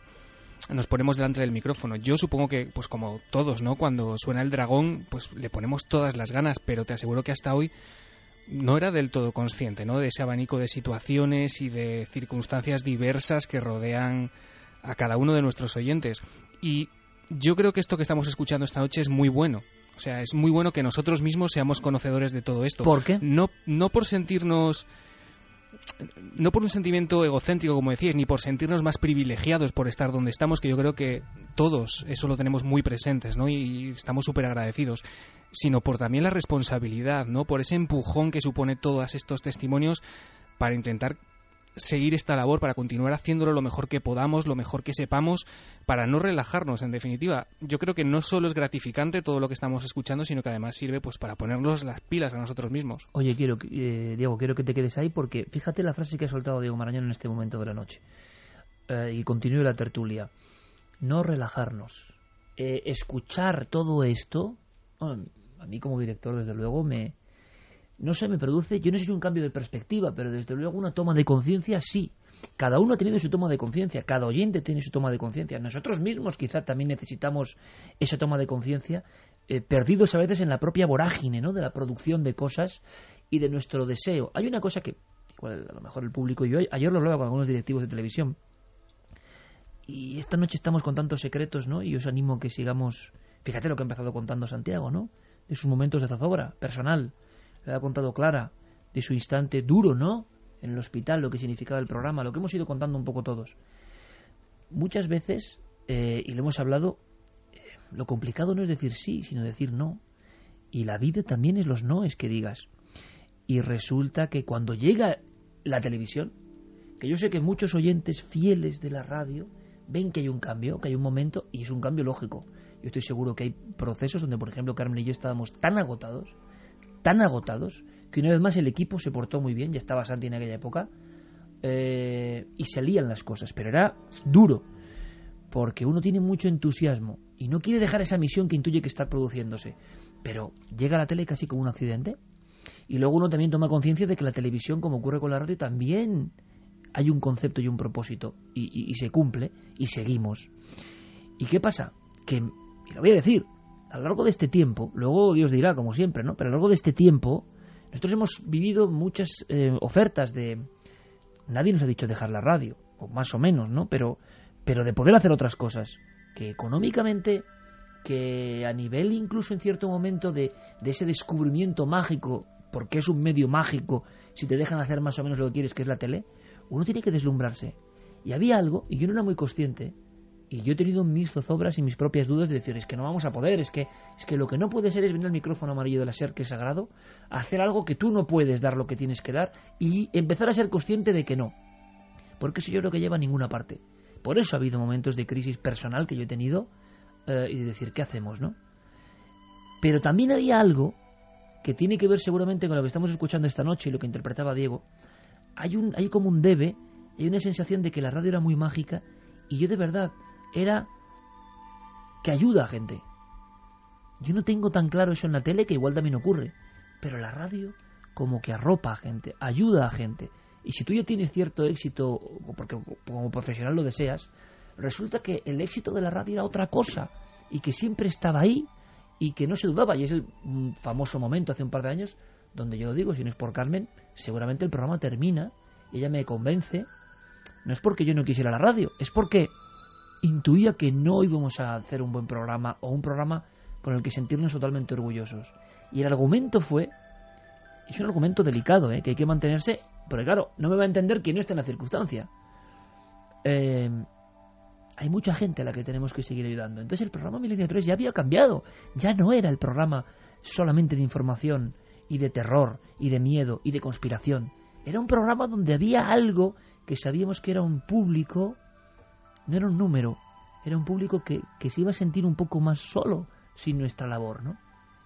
nos ponemos delante del micrófono. Yo supongo que, pues como todos, ¿no?, cuando suena el dragón, pues le ponemos todas las ganas, pero te aseguro que hasta hoy no era del todo consciente, ¿no?, de ese abanico de situaciones y de circunstancias diversas que rodean a cada uno de nuestros oyentes. Y yo creo que esto que estamos escuchando esta noche es muy bueno. O sea, es muy bueno que nosotros mismos seamos conocedores de todo esto. ¿Por qué? No por sentirnos... No por un sentimiento egocéntrico, como decías, ni por sentirnos más privilegiados por estar donde estamos, que yo creo que todos eso lo tenemos muy presentes, ¿no?, y estamos súper agradecidos, sino por también la responsabilidad, ¿no?, por ese empujón que supone todos estos testimonios para intentar seguir esta labor, para continuar haciéndolo lo mejor que podamos, lo mejor que sepamos, para no relajarnos, en definitiva. Yo creo que no solo es gratificante todo lo que estamos escuchando, sino que además sirve pues para ponernos las pilas a nosotros mismos. Oye, Diego, quiero que te quedes ahí, porque fíjate la frase que ha soltado Diego Marañón en este momento de la noche. Y continúe la tertulia. No relajarnos. Escuchar todo esto, a mí como director, desde luego, me produce, yo no sé si un cambio de perspectiva, pero desde luego una toma de conciencia, sí. Cada uno ha tenido su toma de conciencia, cada oyente tiene su toma de conciencia. Nosotros mismos quizá también necesitamos esa toma de conciencia, perdidos a veces en la propia vorágine, ¿no?, de la producción de cosas y de nuestro deseo. Hay una cosa que a lo mejor el público. Yo ayer lo hablaba con algunos directivos de televisión. Y esta noche estamos con tantos secretos, ¿no? Y os animo a que sigamos. Fíjate lo que ha empezado contando Santiago, ¿no? De sus momentos de zozobra personal. Lo ha contado Clara, de su instante duro, ¿no? En el hospital, lo que significaba el programa, lo que hemos ido contando un poco todos. Muchas veces, y lo hemos hablado, lo complicado no es decir sí, sino decir no. Y la vida también es los noes que digas. Y resulta que cuando llega la televisión, que yo sé que muchos oyentes fieles de la radio ven que hay un cambio, que hay un momento, y es un cambio lógico. Yo estoy seguro que hay procesos donde, por ejemplo, Carmen y yo estábamos tan agotados, que una vez más el equipo se portó muy bien, ya estaba Santi en aquella época, y salían las cosas, pero era duro, porque uno tiene mucho entusiasmo y no quiere dejar esa misión que intuye que está produciéndose, pero llega a la tele casi como un accidente, y luego uno también toma conciencia de que la televisión, como ocurre con la radio, también hay un concepto y un propósito, y se cumple, y seguimos. ¿Y qué pasa? Que, y lo voy a decir, a lo largo de este tiempo, luego Dios dirá, como siempre, ¿no? Pero a lo largo de este tiempo, nosotros hemos vivido muchas ofertas de... Nadie nos ha dicho dejar la radio, o más o menos, ¿no? Pero de poder hacer otras cosas, que económicamente, que a nivel incluso en cierto momento de ese descubrimiento mágico, porque es un medio mágico, si te dejan hacer más o menos lo que quieres, que es la tele, uno tiene que deslumbrarse. Y había algo, y yo no era muy consciente, y yo he tenido mis zozobras y mis propias dudas de decir, es que no vamos a poder, es que lo que no puede ser es venir al micrófono amarillo de la SER, que es sagrado, hacer algo que tú no puedes dar lo que tienes que dar, y empezar a ser consciente de que no. Porque eso yo creo que lleva a ninguna parte. Por eso ha habido momentos de crisis personal que yo he tenido, y de decir, ¿qué hacemos, no? Pero también había algo que tiene que ver seguramente con lo que estamos escuchando esta noche y lo que interpretaba Diego. Hay como un debe, hay una sensación de que la radio era muy mágica, y yo de verdad era que ayuda a gente. Yo no tengo tan claro eso en la tele, que igual también ocurre, pero la radio como que arropa a gente, ayuda a gente. Y si tú ya tienes cierto éxito, porque como profesional lo deseas, resulta que el éxito de la radio era otra cosa, y que siempre estaba ahí, y que no se dudaba. Y es el famoso momento hace un par de años donde yo lo digo, si no es por Carmen, seguramente el programa termina y ella me convence. No es porque yo no quisiera la radio, es porque intuía que no íbamos a hacer un buen programa, o un programa con el que sentirnos totalmente orgullosos. Y el argumento fue, es un argumento delicado, que hay que mantenerse, porque claro, no me va a entender quien no está en la circunstancia. Hay mucha gente a la que tenemos que seguir ayudando. Entonces el programa Milenio 3 ya había cambiado, ya no era el programa solamente de información y de terror y de miedo y de conspiración. Era un programa donde había algo que sabíamos que era un público, no era un número, era un público que se iba a sentir un poco más solo sin nuestra labor, ¿no?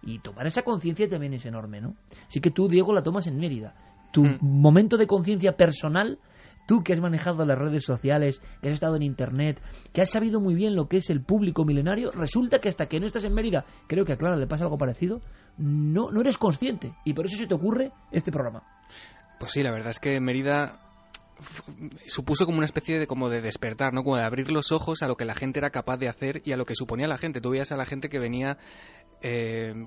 Y tomar esa conciencia también es enorme, ¿no? Así que tú, Diego, la tomas en Mérida. Tu momento de conciencia personal, tú que has manejado las redes sociales, que has estado en Internet, que has sabido muy bien lo que es el público milenario, resulta que hasta que no estás en Mérida, creo que a Clara le pasa algo parecido, no eres consciente. Y por eso se te ocurre este programa. Pues sí, la verdad es que Mérida supuso como una especie de despertar, ¿no? Como de abrir los ojos a lo que la gente era capaz de hacer y a lo que suponía la gente. Tú veías a la gente que venía,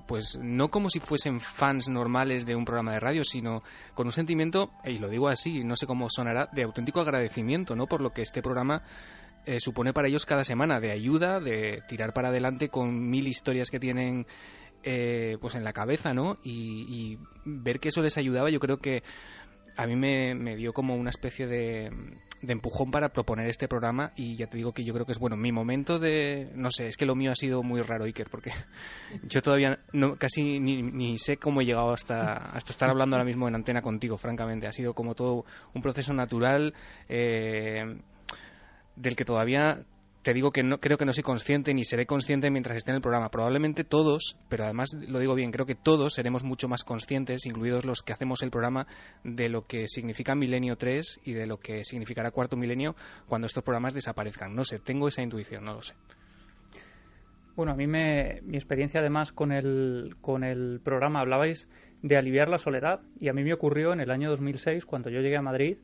pues no como si fuesen fans normales de un programa de radio, sino con un sentimiento, y lo digo así, no sé cómo sonará, de auténtico agradecimiento, ¿no? Por lo que este programa supone para ellos cada semana, de ayuda, de tirar para adelante con 1000 historias que tienen pues en la cabeza, ¿no? Y ver que eso les ayudaba, yo creo que a mí me dio como una especie de empujón para proponer este programa. Y ya te digo que yo creo que es, bueno, mi momento de... No sé, es que lo mío ha sido muy raro, Iker, porque yo todavía casi ni sé cómo he llegado hasta estar hablando ahora mismo en antena contigo, francamente. Ha sido como todo un proceso natural del que todavía... Te digo que no, creo que no soy consciente ni seré consciente mientras esté en el programa. Probablemente todos, pero además lo digo bien, creo que todos seremos mucho más conscientes, incluidos los que hacemos el programa, de lo que significa Milenio 3 y de lo que significará Cuarto Milenio cuando estos programas desaparezcan. No sé, tengo esa intuición, no lo sé. Bueno, a mí mi experiencia además con el programa, hablabais de aliviar la soledad, y a mí me ocurrió en el año 2006 cuando yo llegué a Madrid.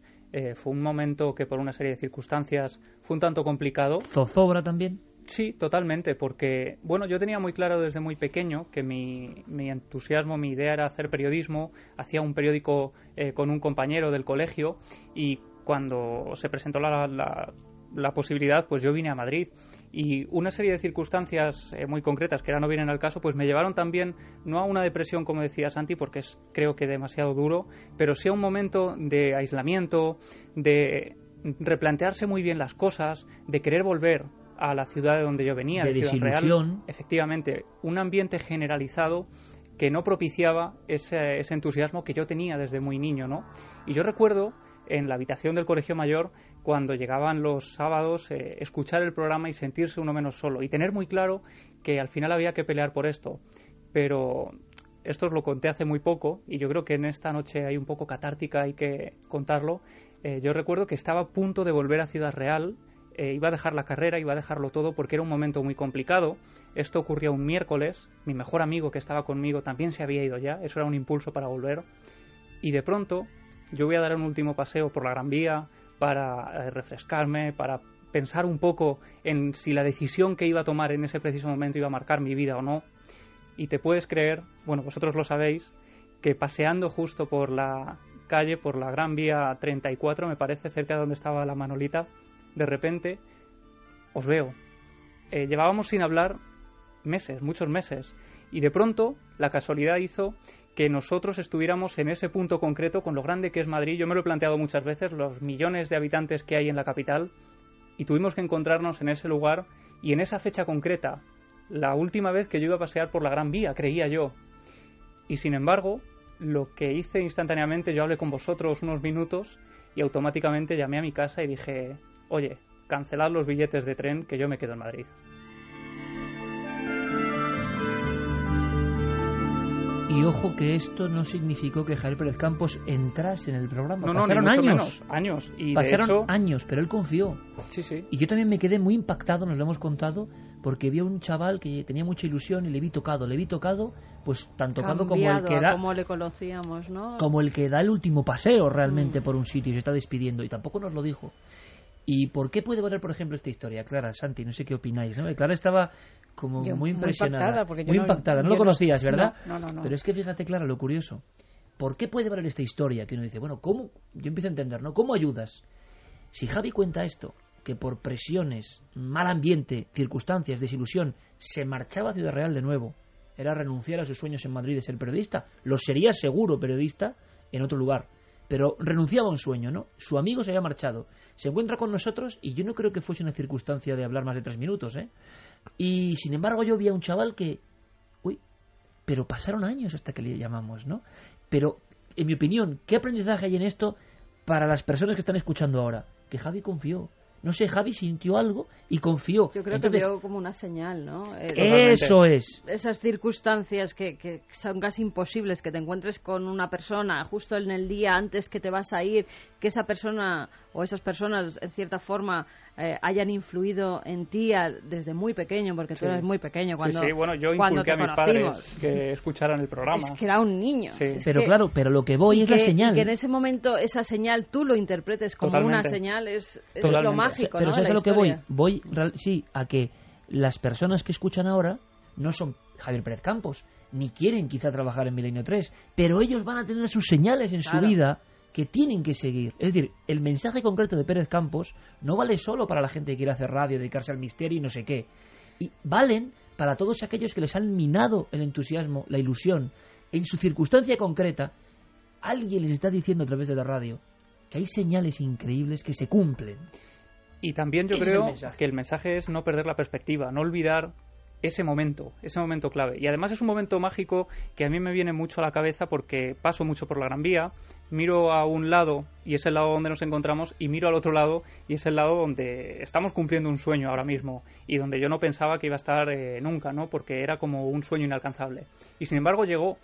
Fue un momento que por una serie de circunstancias fue un tanto complicado. ¿Zozobra también? Sí, totalmente, porque bueno, yo tenía muy claro desde muy pequeño que mi entusiasmo, mi idea era hacer periodismo. Hacía un periódico con un compañero del colegio, y cuando se presentó la posibilidad, pues yo vine a Madrid, y una serie de circunstancias muy concretas que ahora no vienen al caso, pues me llevaron también no a una depresión, como decía Santi, porque es creo que demasiado duro, pero sí a un momento de aislamiento, de replantearse muy bien las cosas, de querer volver a la ciudad de donde yo venía, de Ciudad Real. Efectivamente, un ambiente generalizado que no propiciaba ese entusiasmo que yo tenía desde muy niño, ¿no? Y yo recuerdo en la habitación del Colegio Mayor, cuando llegaban los sábados, escuchar el programa y sentirse uno menos solo, y tener muy claro que al final había que pelear por esto. Pero esto os lo conté hace muy poco, y yo creo que en esta noche hay un poco catártica, hay que contarlo. Yo recuerdo que estaba a punto de volver a Ciudad Real, iba a dejar la carrera, iba a dejarlo todo porque era un momento muy complicado. Esto ocurría un miércoles, mi mejor amigo que estaba conmigo también se había ido ya, eso era un impulso para volver, y de pronto yo voy a dar un último paseo por la Gran Vía para refrescarme, para pensar un poco en si la decisión que iba a tomar en ese preciso momento iba a marcar mi vida o no. Y te puedes creer, bueno, vosotros lo sabéis, que paseando justo por la calle, por la Gran Vía 34, me parece, cerca de donde estaba la Manolita, de repente os veo. Llevábamos sin hablar meses, muchos meses, y de pronto la casualidad hizo que nosotros estuviéramos en ese punto concreto, con lo grande que es Madrid. Yo me lo he planteado muchas veces, los millones de habitantes que hay en la capital, y tuvimos que encontrarnos en ese lugar y en esa fecha concreta, la última vez que yo iba a pasear por la Gran Vía, creía yo. Y sin embargo, lo que hice instantáneamente, yo hablé con vosotros unos minutos y automáticamente llamé a mi casa y dije: oye, cancelad los billetes de tren, que yo me quedo en Madrid. Y ojo que esto no significó que Javier Pérez Campos entrase en el programa. No, pasaron ni mucho años. Menos, años. Y pasaron de hecho, años, pero él confió. Sí, sí. Y yo también me quedé muy impactado, nos lo hemos contado, porque vi a un chaval que tenía mucha ilusión y le vi tocado, pues tan tocado como el que da, como le conocíamos, ¿no? Como el que da el último paseo realmente por un sitio y se está despidiendo, y tampoco nos lo dijo. ¿Y por qué puede valer, por ejemplo, esta historia? Clara, Santi, no sé qué opináis, ¿no? Clara estaba como muy impresionada. Muy impactada, no lo conocías, ¿verdad? No. Pero es que fíjate, Clara, lo curioso. ¿Por qué puede valer esta historia? Que uno dice, bueno, ¿cómo? Yo empiezo a entender, ¿no? ¿Cómo ayudas? Si Javi cuenta esto, que por presiones, mal ambiente, circunstancias, desilusión, se marchaba a Ciudad Real de nuevo, era renunciar a sus sueños en Madrid de ser periodista, lo sería seguro periodista en otro lugar, pero renunciaba a un sueño, ¿no? Su amigo se había marchado, se encuentra con nosotros, y yo no creo que fuese una circunstancia de hablar más de 3 minutos, ¿eh? Y sin embargo yo vi a un chaval que, pero pasaron años hasta que le llamamos, ¿no? Pero, en mi opinión, ¿qué aprendizaje hay en esto para las personas que están escuchando ahora? Que Javi confió. No sé, Javi sintió algo y confió. Yo creo que veo como una señal, ¿no? Eso es. Esas circunstancias que son casi imposibles, que te encuentres con una persona justo en el día antes que te vas a ir, que esa persona o esas personas, en cierta forma, hayan influido en ti desde muy pequeño, porque tú eres muy pequeño cuando Sí, bueno, yo inculqué a mis padres que escucharan el programa. Es que era un niño. Sí. Pero claro, pero lo que voy es la señal. Y que en ese momento esa señal tú lo interpretes como una señal es lo mágico, pero ¿no? ¿sabes a lo que voy? Sí, a que las personas que escuchan ahora no son Javier Pérez Campos, ni quieren quizá trabajar en Milenio 3, pero ellos van a tener sus señales en su vida que tienen que seguir. Es decir, el mensaje concreto de Pérez Campos no vale solo para la gente que quiere hacer radio, dedicarse al misterio y no sé qué. Y valen para todos aquellos que les han minado el entusiasmo, la ilusión. En su circunstancia concreta, alguien les está diciendo a través de la radio que hay señales increíbles que se cumplen. Y también yo creo que el mensaje es no perder la perspectiva, no olvidar ese momento clave. Y además es un momento mágico que a mí me viene mucho a la cabeza porque paso mucho por la Gran Vía, miro a un lado y es el lado donde nos encontramos, y miro al otro lado y es el lado donde estamos cumpliendo un sueño ahora mismo y donde yo no pensaba que iba a estar nunca, ¿no? Porque era como un sueño inalcanzable. Y sin embargo llegó,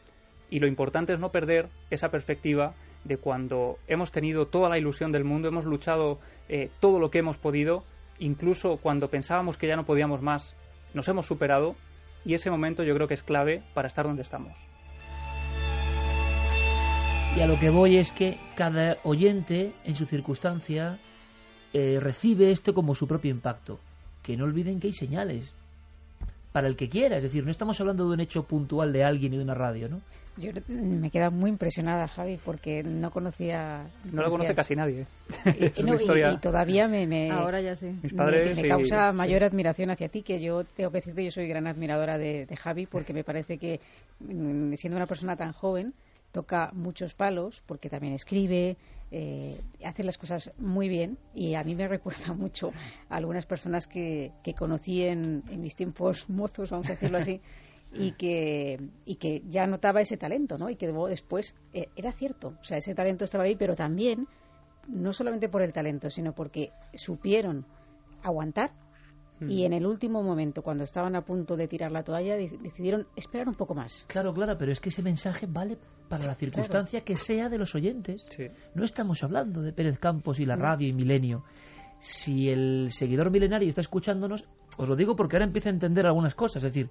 y lo importante es no perder esa perspectiva de cuando hemos tenido toda la ilusión del mundo, hemos luchado todo lo que hemos podido, incluso cuando pensábamos que ya no podíamos más, nos hemos superado, y ese momento yo creo que es clave para estar donde estamos. Y a lo que voy es que cada oyente en su circunstancia recibe esto como su propio impacto. que no olviden que hay señales para el que quiera, es decir, no estamos hablando de un hecho puntual de alguien y de una radio, ¿no? Yo me he quedado muy impresionada, Javi, porque no conocía... No lo conoce casi nadie. Y todavía ahora ya sí. Mis padres me causa mayor admiración hacia ti, que yo tengo que decirte, yo soy gran admiradora de Javi, porque me parece que, siendo una persona tan joven, toca muchos palos, porque también escribe, hace las cosas muy bien, y a mí me recuerda mucho a algunas personas que conocí en mis tiempos mozos, vamos a decirlo así, y que ya notaba ese talento, ¿no? Y que después era cierto, o sea, ese talento estaba ahí, pero también no solamente por el talento, sino porque supieron aguantar y en el último momento, cuando estaban a punto de tirar la toalla, decidieron esperar un poco más. Claro, pero es que ese mensaje vale para la circunstancia que sea de los oyentes. Sí. No estamos hablando de Pérez Campos y la radio y Milenio. Si el seguidor milenario está escuchándonos, os lo digo porque ahora empieza a entender algunas cosas, es decir,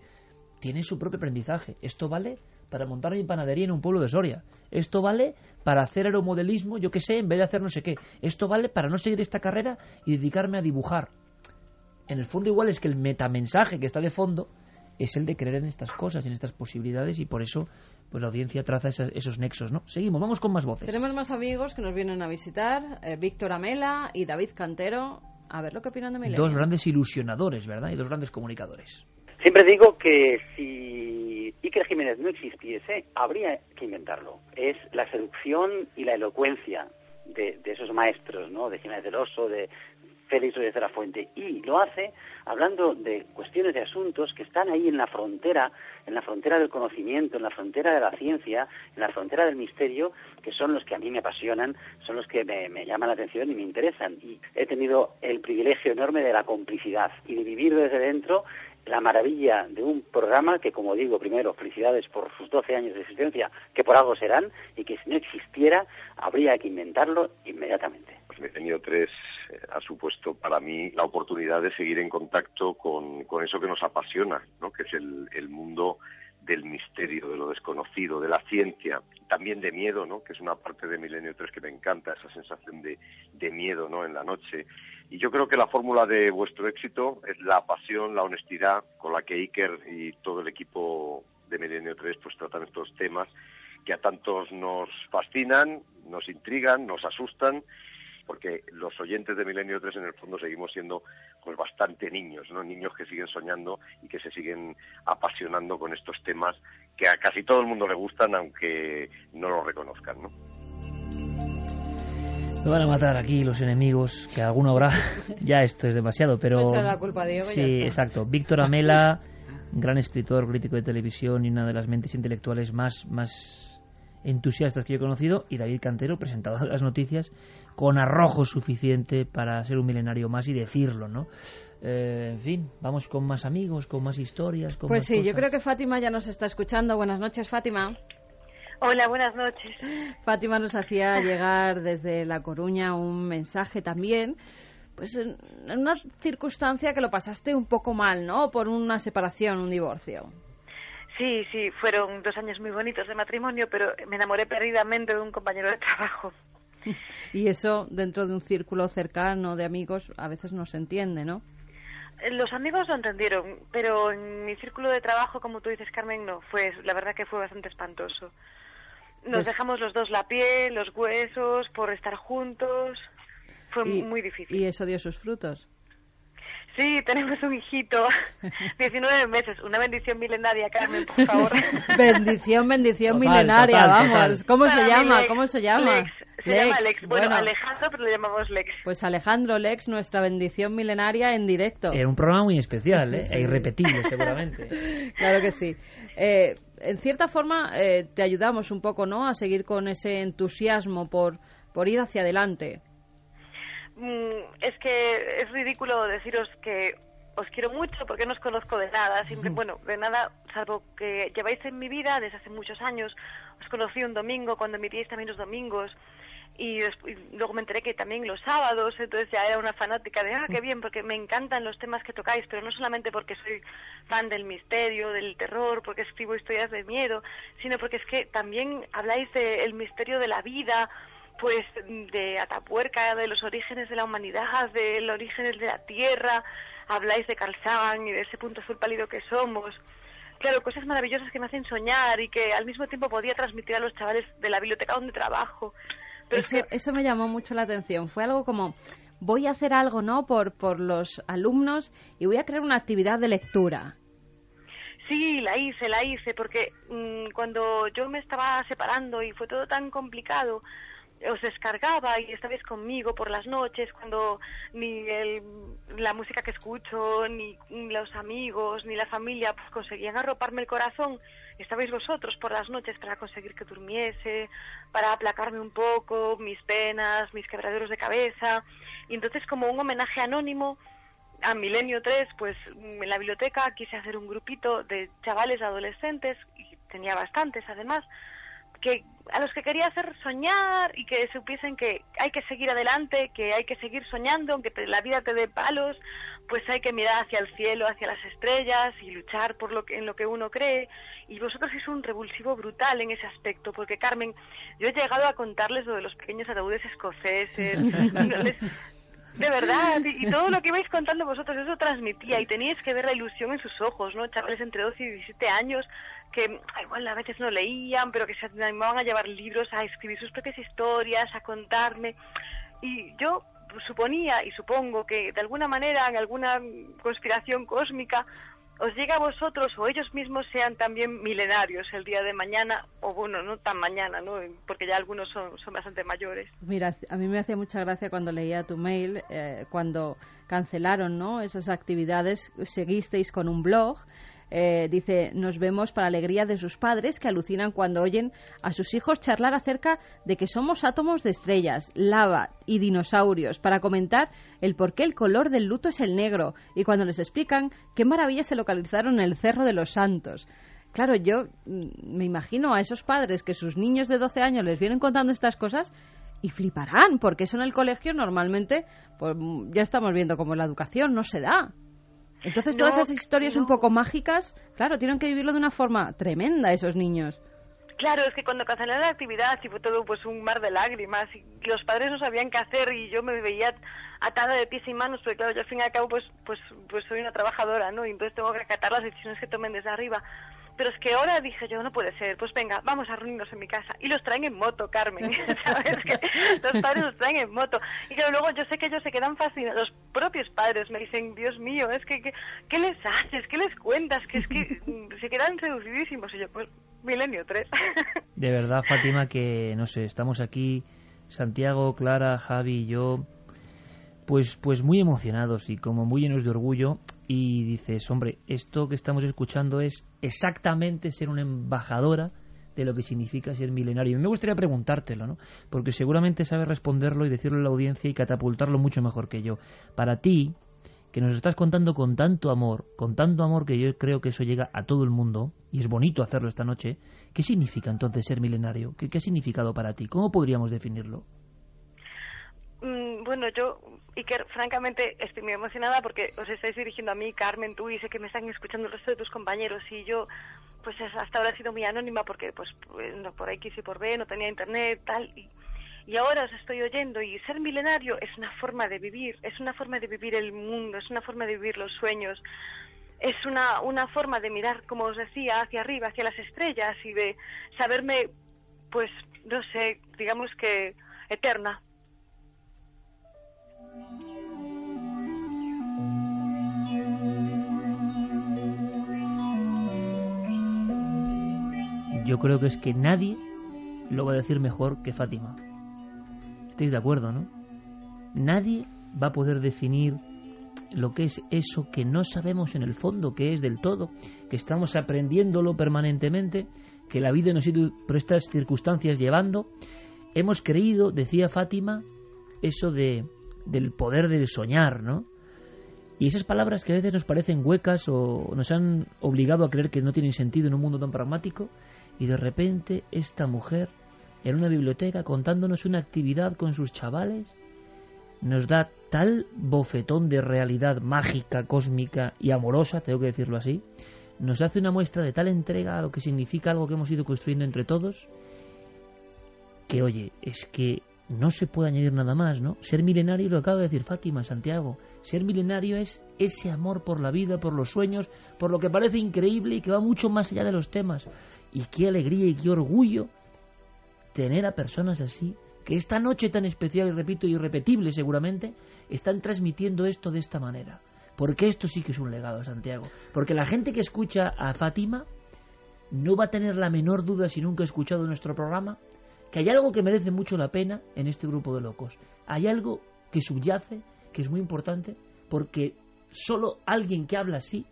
tiene su propio aprendizaje. Esto vale para montar mi panadería en un pueblo de Soria. Esto vale para hacer aeromodelismo, yo qué sé, en vez de hacer no sé qué. Esto vale para no seguir esta carrera y dedicarme a dibujar. En el fondo igual es que el metamensaje que está de fondo es el de creer en estas cosas, en estas posibilidades, y por eso pues la audiencia traza esos nexos, ¿no? Seguimos, vamos con más voces. Tenemos más amigos que nos vienen a visitar, Víctor Amela y David Cantero. A ver lo que opinan de Milenio. Dos grandes ilusionadores, ¿verdad? Y dos grandes comunicadores. Siempre digo que si Iker Jiménez no existiese, habría que inventarlo. Es la seducción y la elocuencia de esos maestros, ¿no? De Jiménez del Oso, de Félix Rodríguez de la Fuente. Y lo hace hablando de cuestiones, de asuntos que están ahí en la frontera del conocimiento, en la frontera de la ciencia, en la frontera del misterio, que son los que a mí me apasionan, son los que me llaman la atención y me interesan. Y he tenido el privilegio enorme de la complicidad y de vivir desde dentro la maravilla de un programa que, como digo, primero, felicidades por sus 12 años de existencia, que por algo serán, y que si no existiera, habría que inventarlo inmediatamente. Pues Milenio 3 ha supuesto para mí la oportunidad de seguir en contacto con eso que nos apasiona, ¿no? Que es el mundo del misterio, de lo desconocido, de la ciencia, también de miedo, ¿no? Que es una parte de Milenio 3 que me encanta, esa sensación de miedo, ¿no? En la noche. Y yo creo que la fórmula de vuestro éxito es la pasión, la honestidad con la que Iker y todo el equipo de Milenio 3 pues tratan estos temas que a tantos nos fascinan, nos intrigan, nos asustan, porque los oyentes de Milenio 3 en el fondo seguimos siendo pues bastante niños, ¿no? Niños que siguen soñando y que se siguen apasionando con estos temas que a casi todo el mundo le gustan, aunque no lo reconozcan, ¿no? Me van a matar aquí los enemigos, que alguno habrá. Ya esto es demasiado, pero... No echar la culpa a Diego, sí, exacto. Víctor Amela, gran escritor, crítico de televisión y una de las mentes intelectuales más entusiastas que yo he conocido, y David Cantero, presentador de las noticias, con arrojo suficiente para ser un milenario más y decirlo, ¿no? En fin, vamos con más amigos, con más historias, con pues más sí, cosas. Yo creo que Fátima ya nos está escuchando. Buenas noches, Fátima. Hola, buenas noches. Fátima nos hacía llegar desde La Coruña un mensaje también, pues en una circunstancia que lo pasaste un poco mal, ¿no? Por una separación, un divorcio. Sí, fueron 2 años muy bonitos de matrimonio, pero me enamoré perdidamente de un compañero de trabajo. Y eso, dentro de un círculo cercano de amigos, a veces no se entiende, ¿no? Los amigos lo entendieron, pero en mi círculo de trabajo, como tú dices, Carmen, no. La verdad que fue bastante espantoso. Nos dejamos los dos la piel, los huesos, por estar juntos. Fue muy difícil. ¿Y eso dio sus frutos? Sí, tenemos un hijito, 19 meses, una bendición milenaria, Carmen, por favor. Bendición milenaria, vamos. Total. ¿Cómo se llama? Lex. Se llama Lex. Bueno, Alejandro, pero le llamamos Lex. Pues Alejandro Lex, nuestra bendición milenaria en directo. Era un programa muy especial, ¿eh? Sí. E irrepetible, seguramente. Claro que sí. En cierta forma, te ayudamos un poco, ¿no?, a seguir con ese entusiasmo por ir hacia adelante. Es que es ridículo deciros que os quiero mucho porque no os conozco de nada, de nada, salvo que lleváis en mi vida desde hace muchos años. Os conocí un domingo cuando emitíais también los domingos y luego me enteré que también los sábados, entonces ya era una fanática de qué bien, porque me encantan los temas que tocáis, pero no solamente porque soy fan del misterio, del terror, porque escribo historias de miedo, sino porque es que también habláis del misterio de la vida, pues de Atapuerca, de los orígenes de la humanidad, de los orígenes de la Tierra. habláis de Carl Sagan y de ese punto azul pálido que somos. Claro, cosas maravillosas que me hacen soñar y que al mismo tiempo podía transmitir a los chavales de la biblioteca donde trabajo. Pero eso me llamó mucho la atención. Fue algo como, voy a hacer algo, ¿no?, por los alumnos y voy a crear una actividad de lectura. Sí, la hice, porque cuando yo me estaba separando y fue todo tan complicado, os descargaba y estabais conmigo por las noches, cuando ni la música que escucho, ni los amigos, ni la familia pues conseguían arroparme el corazón. Estabais vosotros por las noches para conseguir que durmiese, para aplacarme un poco mis penas, mis quebraderos de cabeza. Y entonces, como un homenaje anónimo a Milenio 3, pues en la biblioteca quise hacer un grupito de chavales adolescentes, y tenía bastantes además, que a los que quería hacer soñar y que supiesen que hay que seguir adelante, que hay que seguir soñando, aunque la vida te dé palos, pues hay que mirar hacia el cielo, hacia las estrellas y luchar por en lo que uno cree. Y vosotros sois un revulsivo brutal en ese aspecto, porque Carmen, yo he llegado a contarles lo de los pequeños ataúdes escoceses, de verdad, y todo lo que ibais contando vosotros, eso transmitía, y teníais que ver la ilusión en sus ojos, ¿no? Chavales entre 12 y 17 años que igual a veces no leían, pero que se animaban a llevar libros, a escribir sus propias historias, a contarme. Y yo suponía y supongo que de alguna manera, en alguna conspiración cósmica, os llega a vosotros o ellos mismos sean también milenarios el día de mañana, o bueno, no tan mañana, ¿no?, porque ya algunos son bastante mayores. Mira, a mí me hacía mucha gracia cuando leía tu mail, cuando cancelaron, ¿no?, esas actividades, seguisteis con un blog. Dice, nos vemos para alegría de sus padres que alucinan cuando oyen a sus hijos charlar acerca de que somos átomos de estrellas, lava y dinosaurios, para comentar el por qué el color del luto es el negro, y cuando les explican qué maravillas se localizaron en el Cerro de los Santos. Claro, yo me imagino a esos padres que sus niños de 12 años les vienen contando estas cosas y fliparán, porque eso en el colegio normalmente, pues ya estamos viendo cómo la educación no se da. Entonces todas esas historias un poco mágicas, claro, tienen que vivirlo de una forma tremenda esos niños. Claro, es que cuando cancelaron la actividad y fue todo pues un mar de lágrimas y los padres no sabían qué hacer y yo me veía atada de pies y manos, porque claro, yo al fin y al cabo pues soy una trabajadora, ¿no? Y entonces tengo que acatar las decisiones que tomen desde arriba. Pero es que ahora dije yo, no puede ser, pues venga, vamos a reunirnos en mi casa. Y los traen en moto, Carmen, ¿sabes? Que los padres los traen en moto. Y claro, luego yo sé que ellos se quedan fascinados. Los propios padres me dicen, Dios mío, es que ¿qué les haces? ¿Qué les cuentas? Que es que se quedan seducidísimos. Y yo, pues, Milenio 3. De verdad, Fátima, que, no sé, estamos aquí, Santiago, Clara, Javi y yo, pues muy emocionados y como muy llenos de orgullo. Y dices, hombre, esto que estamos escuchando es exactamente ser una embajadora de lo que significa ser milenario. Y me gustaría preguntártelo, ¿no? Porque seguramente sabes responderlo y decirlo a la audiencia y catapultarlo mucho mejor que yo. Para ti, que nos estás contando con tanto amor que yo creo que eso llega a todo el mundo, y es bonito hacerlo esta noche, ¿qué significa entonces ser milenario? ¿Qué ha significado para ti? ¿Cómo podríamos definirlo? Bueno, yo, Iker, francamente estoy muy emocionada porque os estáis dirigiendo a mí, Carmen, tú, y sé que me están escuchando el resto de tus compañeros, y yo, pues hasta ahora he sido muy anónima porque, pues no, por X y por B, no tenía internet, tal, y ahora os estoy oyendo, y ser milenario es una forma de vivir, es una forma de vivir el mundo, es una forma de vivir los sueños, es una forma de mirar, como os decía, hacia arriba, hacia las estrellas, y de saberme, pues, no sé, digamos que eterna. Yo creo que es que nadie lo va a decir mejor que Fátima. ¿Estáis de acuerdo, no? Nadie va a poder definir lo que es eso que no sabemos en el fondo que es del todo, que estamos aprendiéndolo permanentemente, que la vida nos ha ido por estas circunstancias llevando. Hemos creído, decía Fátima, eso del poder del soñar, ¿no? Y esas palabras que a veces nos parecen huecas o nos han obligado a creer que no tienen sentido en un mundo tan pragmático, y de repente esta mujer en una biblioteca contándonos una actividad con sus chavales nos da tal bofetón de realidad mágica, cósmica y amorosa, tengo que decirlo así, nos hace una muestra de tal entrega a lo que significa algo que hemos ido construyendo entre todos, que oye, es que no se puede añadir nada más, ¿no? Ser milenario, lo acaba de decir Fátima, Santiago. Ser milenario es ese amor por la vida, por los sueños, por lo que parece increíble y que va mucho más allá de los temas. Y qué alegría y qué orgullo tener a personas así, que esta noche tan especial, y repito, irrepetible seguramente, están transmitiendo esto de esta manera. Porque esto sí que es un legado, Santiago. Porque la gente que escucha a Fátima no va a tener la menor duda, si nunca ha escuchado nuestro programa, que hay algo que merece mucho la pena en este grupo de locos. Hay algo que subyace, que es muy importante, porque solo alguien que habla así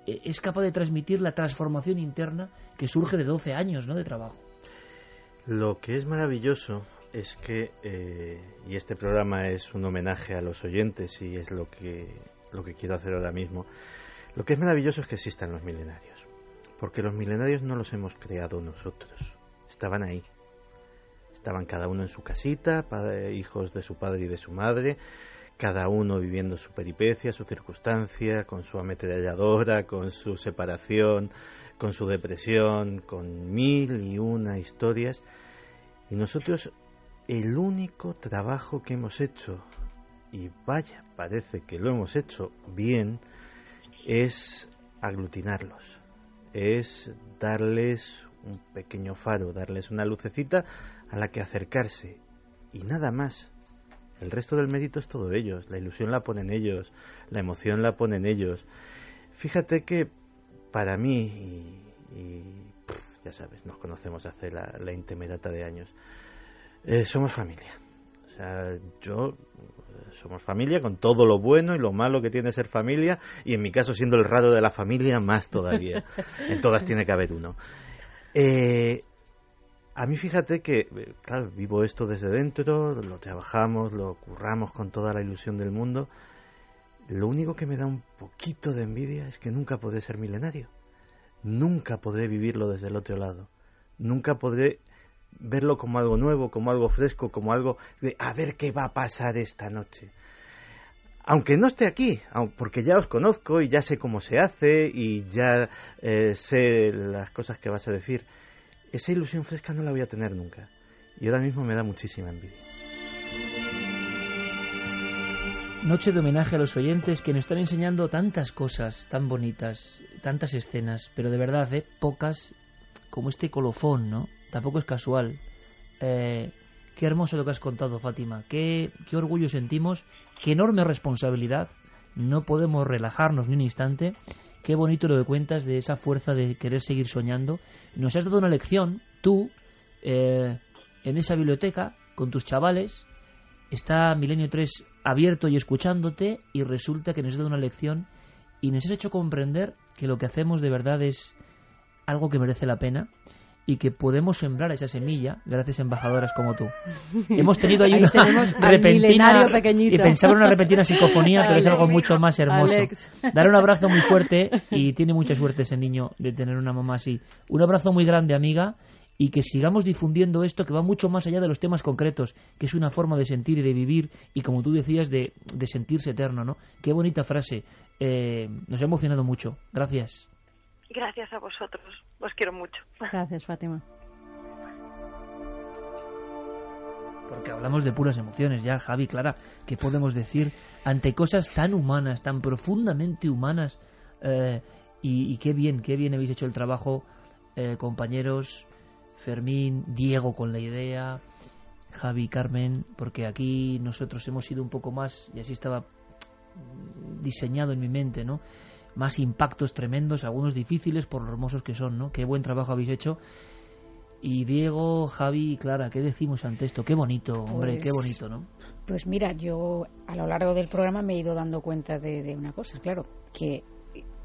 es capaz de transmitir la transformación interna que surge de 12 años, ¿no?, de trabajo. Lo que es maravilloso es que, y este programa es un homenaje a los oyentes y es lo que quiero hacer ahora mismo, lo que es maravilloso es que existan los milenarios, porque los milenarios no los hemos creado nosotros, estaban ahí. Estaban cada uno en su casita, hijos de su padre y de su madre, cada uno viviendo su peripecia, su circunstancia, con su ametralladora, con su separación, con su depresión, con 1001 historias. Y nosotros, el único trabajo que hemos hecho, y vaya, parece que lo hemos hecho bien, es aglutinarlos, es darles un pequeño faro, darles una lucecita a la que acercarse, y nada más. El resto del mérito es todo ellos, la ilusión la ponen ellos, la emoción la ponen ellos. Fíjate que para mí, ya sabes, nos conocemos hace la intemerata de años, somos familia. O sea, somos familia con todo lo bueno y lo malo que tiene ser familia, y en mi caso, siendo el raro de la familia, más todavía. En todas tiene que haber uno. A mí, fíjate que, claro, vivo esto desde dentro, lo trabajamos, lo curramos con toda la ilusión del mundo. Lo único que me da un poquito de envidia es que nunca podré ser milenario. Nunca podré vivirlo desde el otro lado. Nunca podré verlo como algo nuevo, como algo fresco, como algo de a ver qué va a pasar esta noche. Aunque no esté aquí, porque ya os conozco y ya sé cómo se hace y ya sé las cosas que vas a decir, esa ilusión fresca no la voy a tener nunca. Y ahora mismo me da muchísima envidia. Noche de homenaje a los oyentes que nos están enseñando tantas cosas tan bonitas, tantas escenas, pero de verdad, pocas, como este colofón, ¿no? Tampoco es casual. Qué hermoso lo que has contado, Fátima. Qué orgullo sentimos, qué enorme responsabilidad. No podemos relajarnos ni un instante. Qué bonito lo que cuentas de esa fuerza de querer seguir soñando. Nos has dado una lección, tú, en esa biblioteca, con tus chavales. Está Milenio 3 abierto y escuchándote, y resulta que nos has dado una lección y nos has hecho comprender que lo que hacemos de verdad es algo que merece la pena y que podemos sembrar esa semilla gracias a embajadoras como tú. Hemos tenido ahí una repentina, y pensaba en una repentina psicofonía, pero es algo mucho más hermoso. Alex. Dar un abrazo muy fuerte, y tiene mucha suerte ese niño de tener una mamá así. Un abrazo muy grande, amiga, y que sigamos difundiendo esto, que va mucho más allá de los temas concretos, que es una forma de sentir y de vivir, y como tú decías, de sentirse eterno, ¿no? Qué bonita frase. Nos ha emocionado mucho. Gracias. Gracias a vosotros. Os quiero mucho. Gracias, Fátima. Porque hablamos de puras emociones ya, Javi, Clara. ¿Qué podemos decir ante cosas tan humanas, tan profundamente humanas? Y qué bien habéis hecho el trabajo, compañeros, Fermín, Diego con la idea, Javi, Carmen, porque aquí nosotros hemos ido un poco más, y así estaba diseñado en mi mente, ¿no? Más impactos tremendos, algunos difíciles por lo hermosos que son, ¿no? Qué buen trabajo habéis hecho. Y Diego, Javi y Clara, ¿qué decimos ante esto? Qué bonito, hombre, qué bonito, ¿no? Pues mira, yo a lo largo del programa me he ido dando cuenta de una cosa, claro, que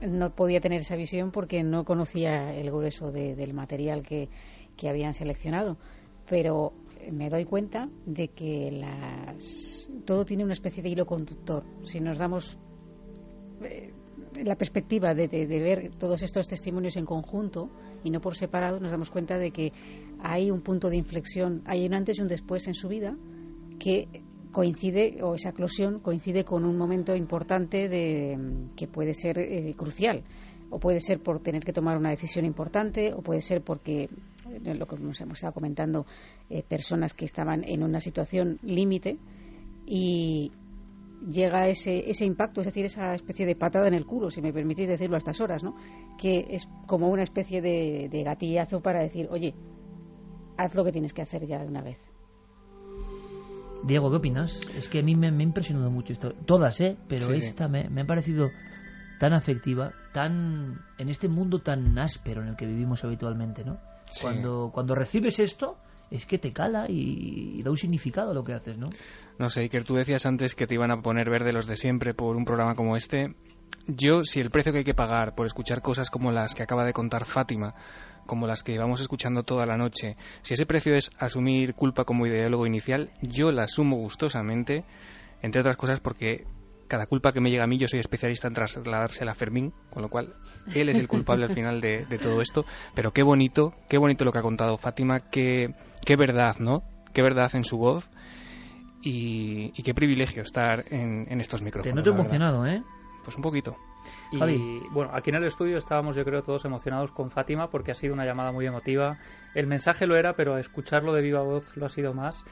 no podía tener esa visión porque no conocía el grueso del material que habían seleccionado, pero me doy cuenta de que todo tiene una especie de hilo conductor. Si nos damos la perspectiva de ver todos estos testimonios en conjunto y no por separado, nos damos cuenta de que hay un punto de inflexión, hay un antes y un después en su vida que coincide, o esa eclosión coincide con un momento importante que puede ser crucial o puede ser por tener que tomar una decisión importante, o puede ser porque, lo que hemos estado comentando, personas que estaban en una situación límite y llega ese impacto, es decir, esa especie de patada en el culo, si me permitís decirlo a estas horas, ¿no? Que es como una especie de gatillazo para decir, oye, haz lo que tienes que hacer ya de una vez. Diego, ¿qué opinas? Es que a mí me ha impresionado mucho esto. Todas, pero esta me ha parecido tan afectiva, tan en este mundo tan áspero en el que vivimos habitualmente, ¿no? Sí. Cuando recibes esto, es que te cala y da un significado a lo que haces, ¿no? No sé, Iker, tú decías antes que te iban a poner verde los de siempre por un programa como este. Yo, si el precio que hay que pagar por escuchar cosas como las que acaba de contar Fátima, como las que llevamos escuchando toda la noche, si ese precio es asumir culpa como ideólogo inicial, yo la asumo gustosamente, entre otras cosas porque cada culpa que me llega a mí, yo soy especialista en trasladársela a Fermín, con lo cual él es el culpable al final de todo esto. Pero qué bonito lo que ha contado Fátima, qué verdad, ¿no? Qué verdad en su voz y qué privilegio estar en estos micrófonos. Te noto emocionado, ¿eh? Pues un poquito. Y bueno, aquí en el estudio estábamos, yo creo, todos emocionados con Fátima porque ha sido una llamada muy emotiva. El mensaje lo era, pero escucharlo de viva voz lo ha sido más.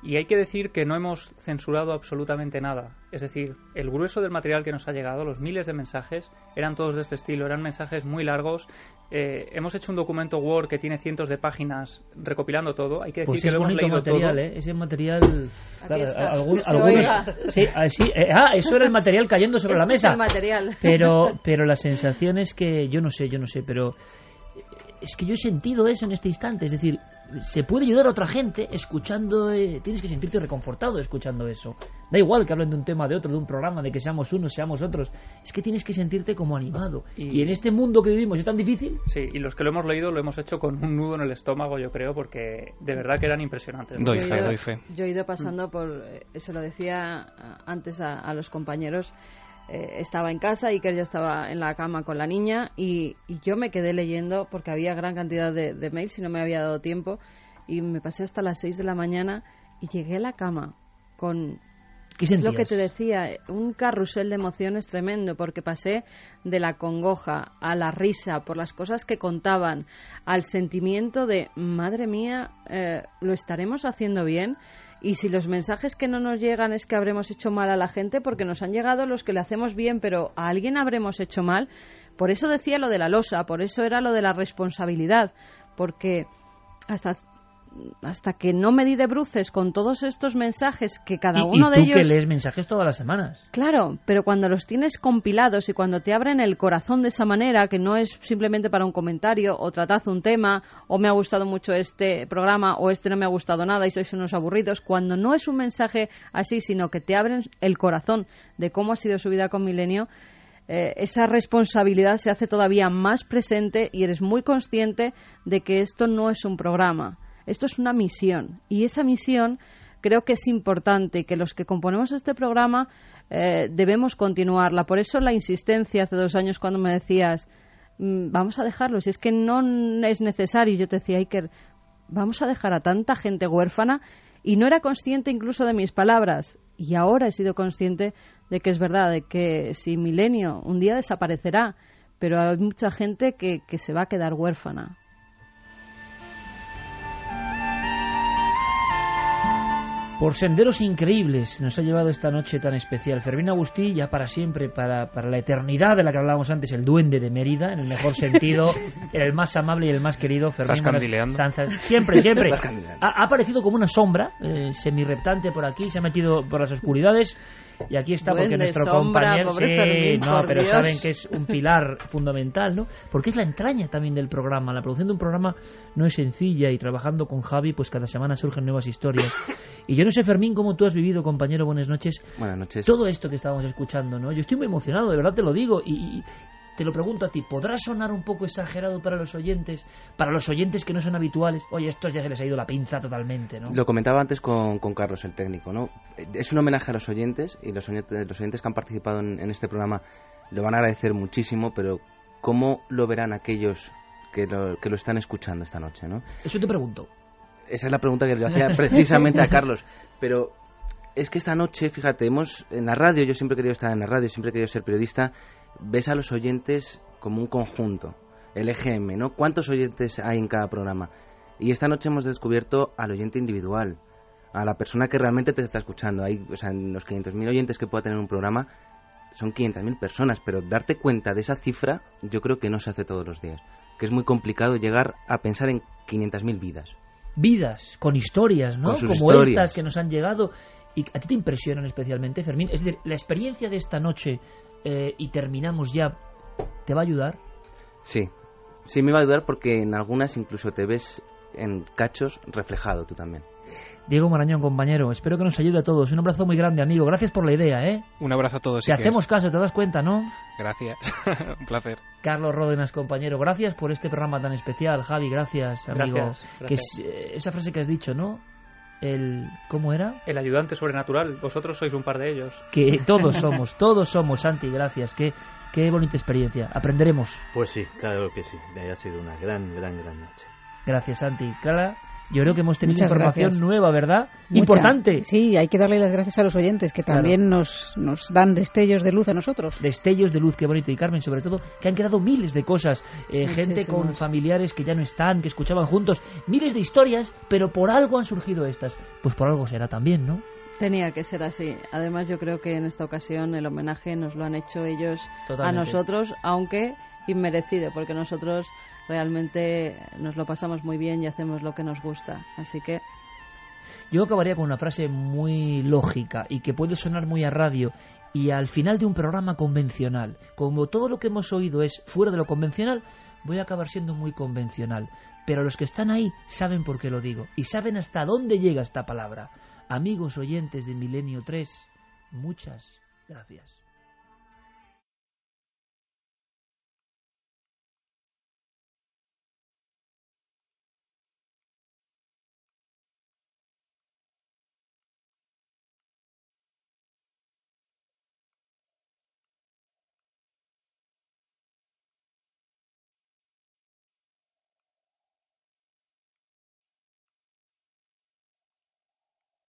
Y hay que decir que no hemos censurado absolutamente nada. Es decir, el grueso del material que nos ha llegado, los miles de mensajes, eran todos de este estilo, eran mensajes muy largos. Hemos hecho un documento Word que tiene cientos de páginas recopilando todo. Hay que decir que lo hemos leído material, todo. Ese material... Algunos, eso era el material cayendo sobre la mesa. Es el material. Pero la sensación es que, yo no sé, pero... Es que yo he sentido eso en este instante, es decir, se puede ayudar a otra gente escuchando, tienes que sentirte reconfortado escuchando eso. Da igual que hablen de un tema, de otro, de un programa, de que seamos unos, seamos otros, es que tienes que sentirte como animado. Y en este mundo que vivimos es tan difícil. Sí, y los que lo hemos leído lo hemos hecho con un nudo en el estómago, yo creo, porque de verdad que eran impresionantes. Doy fe. Yo he ido pasando por, se lo decía antes a los compañeros, estaba en casa, Iker ya estaba en la cama con la niña y yo me quedé leyendo porque había gran cantidad de mails y no me había dado tiempo y me pasé hasta las 6 de la mañana y llegué a la cama con... ¿Qué sentías? Lo que te decía, un carrusel de emociones tremendo porque pasé de la congoja a la risa por las cosas que contaban al sentimiento de madre mía, ¿lo estaremos haciendo bien? Y si los mensajes que no nos llegan es que habremos hecho mal a la gente, porque nos han llegado los que le hacemos bien, pero a alguien habremos hecho mal. Por eso decía lo de la losa, por eso era lo de la responsabilidad, porque hasta que no me di de bruces con todos estos mensajes que cada uno de ellos... Y tú que lees mensajes todas las semanas. Claro, pero cuando los tienes compilados y cuando te abren el corazón de esa manera, que no es simplemente para un comentario o tratad un tema o me ha gustado mucho este programa o este no me ha gustado nada y sois unos aburridos, cuando no es un mensaje así, sino que te abren el corazón de cómo ha sido su vida con Milenio, esa responsabilidad se hace todavía más presente y eres muy consciente de que esto no es un programa. Esto es una misión y esa misión creo que es importante y que los que componemos este programa debemos continuarla. Por eso la insistencia hace 2 años cuando me decías vamos a dejarlo, si es que no es necesario. Yo te decía, Iker, vamos a dejar a tanta gente huérfana y no era consciente incluso de mis palabras y ahora he sido consciente de que es verdad, de que si Milenio un día desaparecerá, pero hay mucha gente que se va a quedar huérfana. Por senderos increíbles nos ha llevado esta noche tan especial Fermín Agustí, ya para siempre, para la eternidad de la que hablábamos antes, el duende de Mérida, en el mejor sentido, el más amable y el más querido. Fermín, ¿estás candileando? Siempre. Ha aparecido como una sombra, semirreptante por aquí, se ha metido por las oscuridades y aquí está duende, porque nuestro sombra, compañero... Pobre Fermín, pero Dios. saben que es un pilar fundamental, ¿no? Porque es la entraña también del programa. La producción de un programa no es sencilla y trabajando con Javi, pues cada semana surgen nuevas historias. Y yo no sé, Fermín, cómo tú has vivido, compañero, buenas noches. Buenas noches. Todo esto que estábamos escuchando, ¿no? Yo estoy muy emocionado, de verdad te lo digo, y te lo pregunto a ti, ¿podrá sonar un poco exagerado para los oyentes que no son habituales? Oye, estos ya se les ha ido la pinza totalmente, ¿no? Lo comentaba antes con Carlos, el técnico, ¿no? Es un homenaje a los oyentes, y los oyentes que han participado en este programa lo van a agradecer muchísimo, pero ¿cómo lo verán aquellos que lo están escuchando esta noche, ¿no? Eso te pregunto. Esa es la pregunta que le hacía precisamente a Carlos, pero es que esta noche, fíjate, en la radio, yo siempre he querido estar en la radio, siempre he querido ser periodista, ves a los oyentes como un conjunto, el EGM, ¿no? ¿Cuántos oyentes hay en cada programa? Y esta noche hemos descubierto al oyente individual, a la persona que realmente te está escuchando. O sea, en los 500.000 oyentes que pueda tener un programa son 500.000 personas, pero darte cuenta de esa cifra yo creo que no se hace todos los días, que es muy complicado llegar a pensar en 500.000 vidas. Vidas, con historias, ¿no? Con sus como historias. estas que nos han llegado. ¿Y a ti te impresionan especialmente, Fermín? Es decir, la experiencia de esta noche, y terminamos ya, ¿te va a ayudar? Sí, sí me va a ayudar porque en algunas incluso te ves en cachos reflejado tú también. Diego Marañón, compañero, espero que nos ayude a todos. Un abrazo muy grande, amigo. Gracias por la idea, ¿eh? Un abrazo a todos. Te hacemos caso, te das cuenta, ¿no? Gracias. Un placer. Carlos Ródenas, compañero, gracias por este programa tan especial. Javi, gracias, amigo. Gracias. Que es, esa frase que has dicho, ¿no? ¿Cómo era? El ayudante sobrenatural. Vosotros sois un par de ellos. Que todos somos, Santi, gracias. Qué bonita experiencia. Aprenderemos. Pues sí, claro que sí. Ha sido una gran noche. Gracias, Santi. Clara, yo creo que hemos tenido Muchas información gracias. nueva, ¿verdad? Mucha. Importante. Sí, hay que darle las gracias a los oyentes, que también nos dan destellos de luz a nosotros. Destellos de luz, qué bonito. Y Carmen, sobre todo, que han quedado miles de cosas. Gente con familiares que ya no están, que escuchaban juntos. Miles de historias, pero por algo han surgido estas. Pues por algo será también, ¿no? Tenía que ser así. Además, yo creo que en esta ocasión el homenaje nos lo han hecho ellos Totalmente. a nosotros, aunque inmerecido, porque nosotros realmente nos lo pasamos muy bien y hacemos lo que nos gusta. Así que yo acabaría con una frase muy lógica y que puede sonar muy a radio y al final de un programa convencional. Como todo lo que hemos oído es fuera de lo convencional, voy a acabar siendo muy convencional. Pero los que están ahí saben por qué lo digo y saben hasta dónde llega esta palabra. Amigos oyentes de Milenio 3, muchas gracias.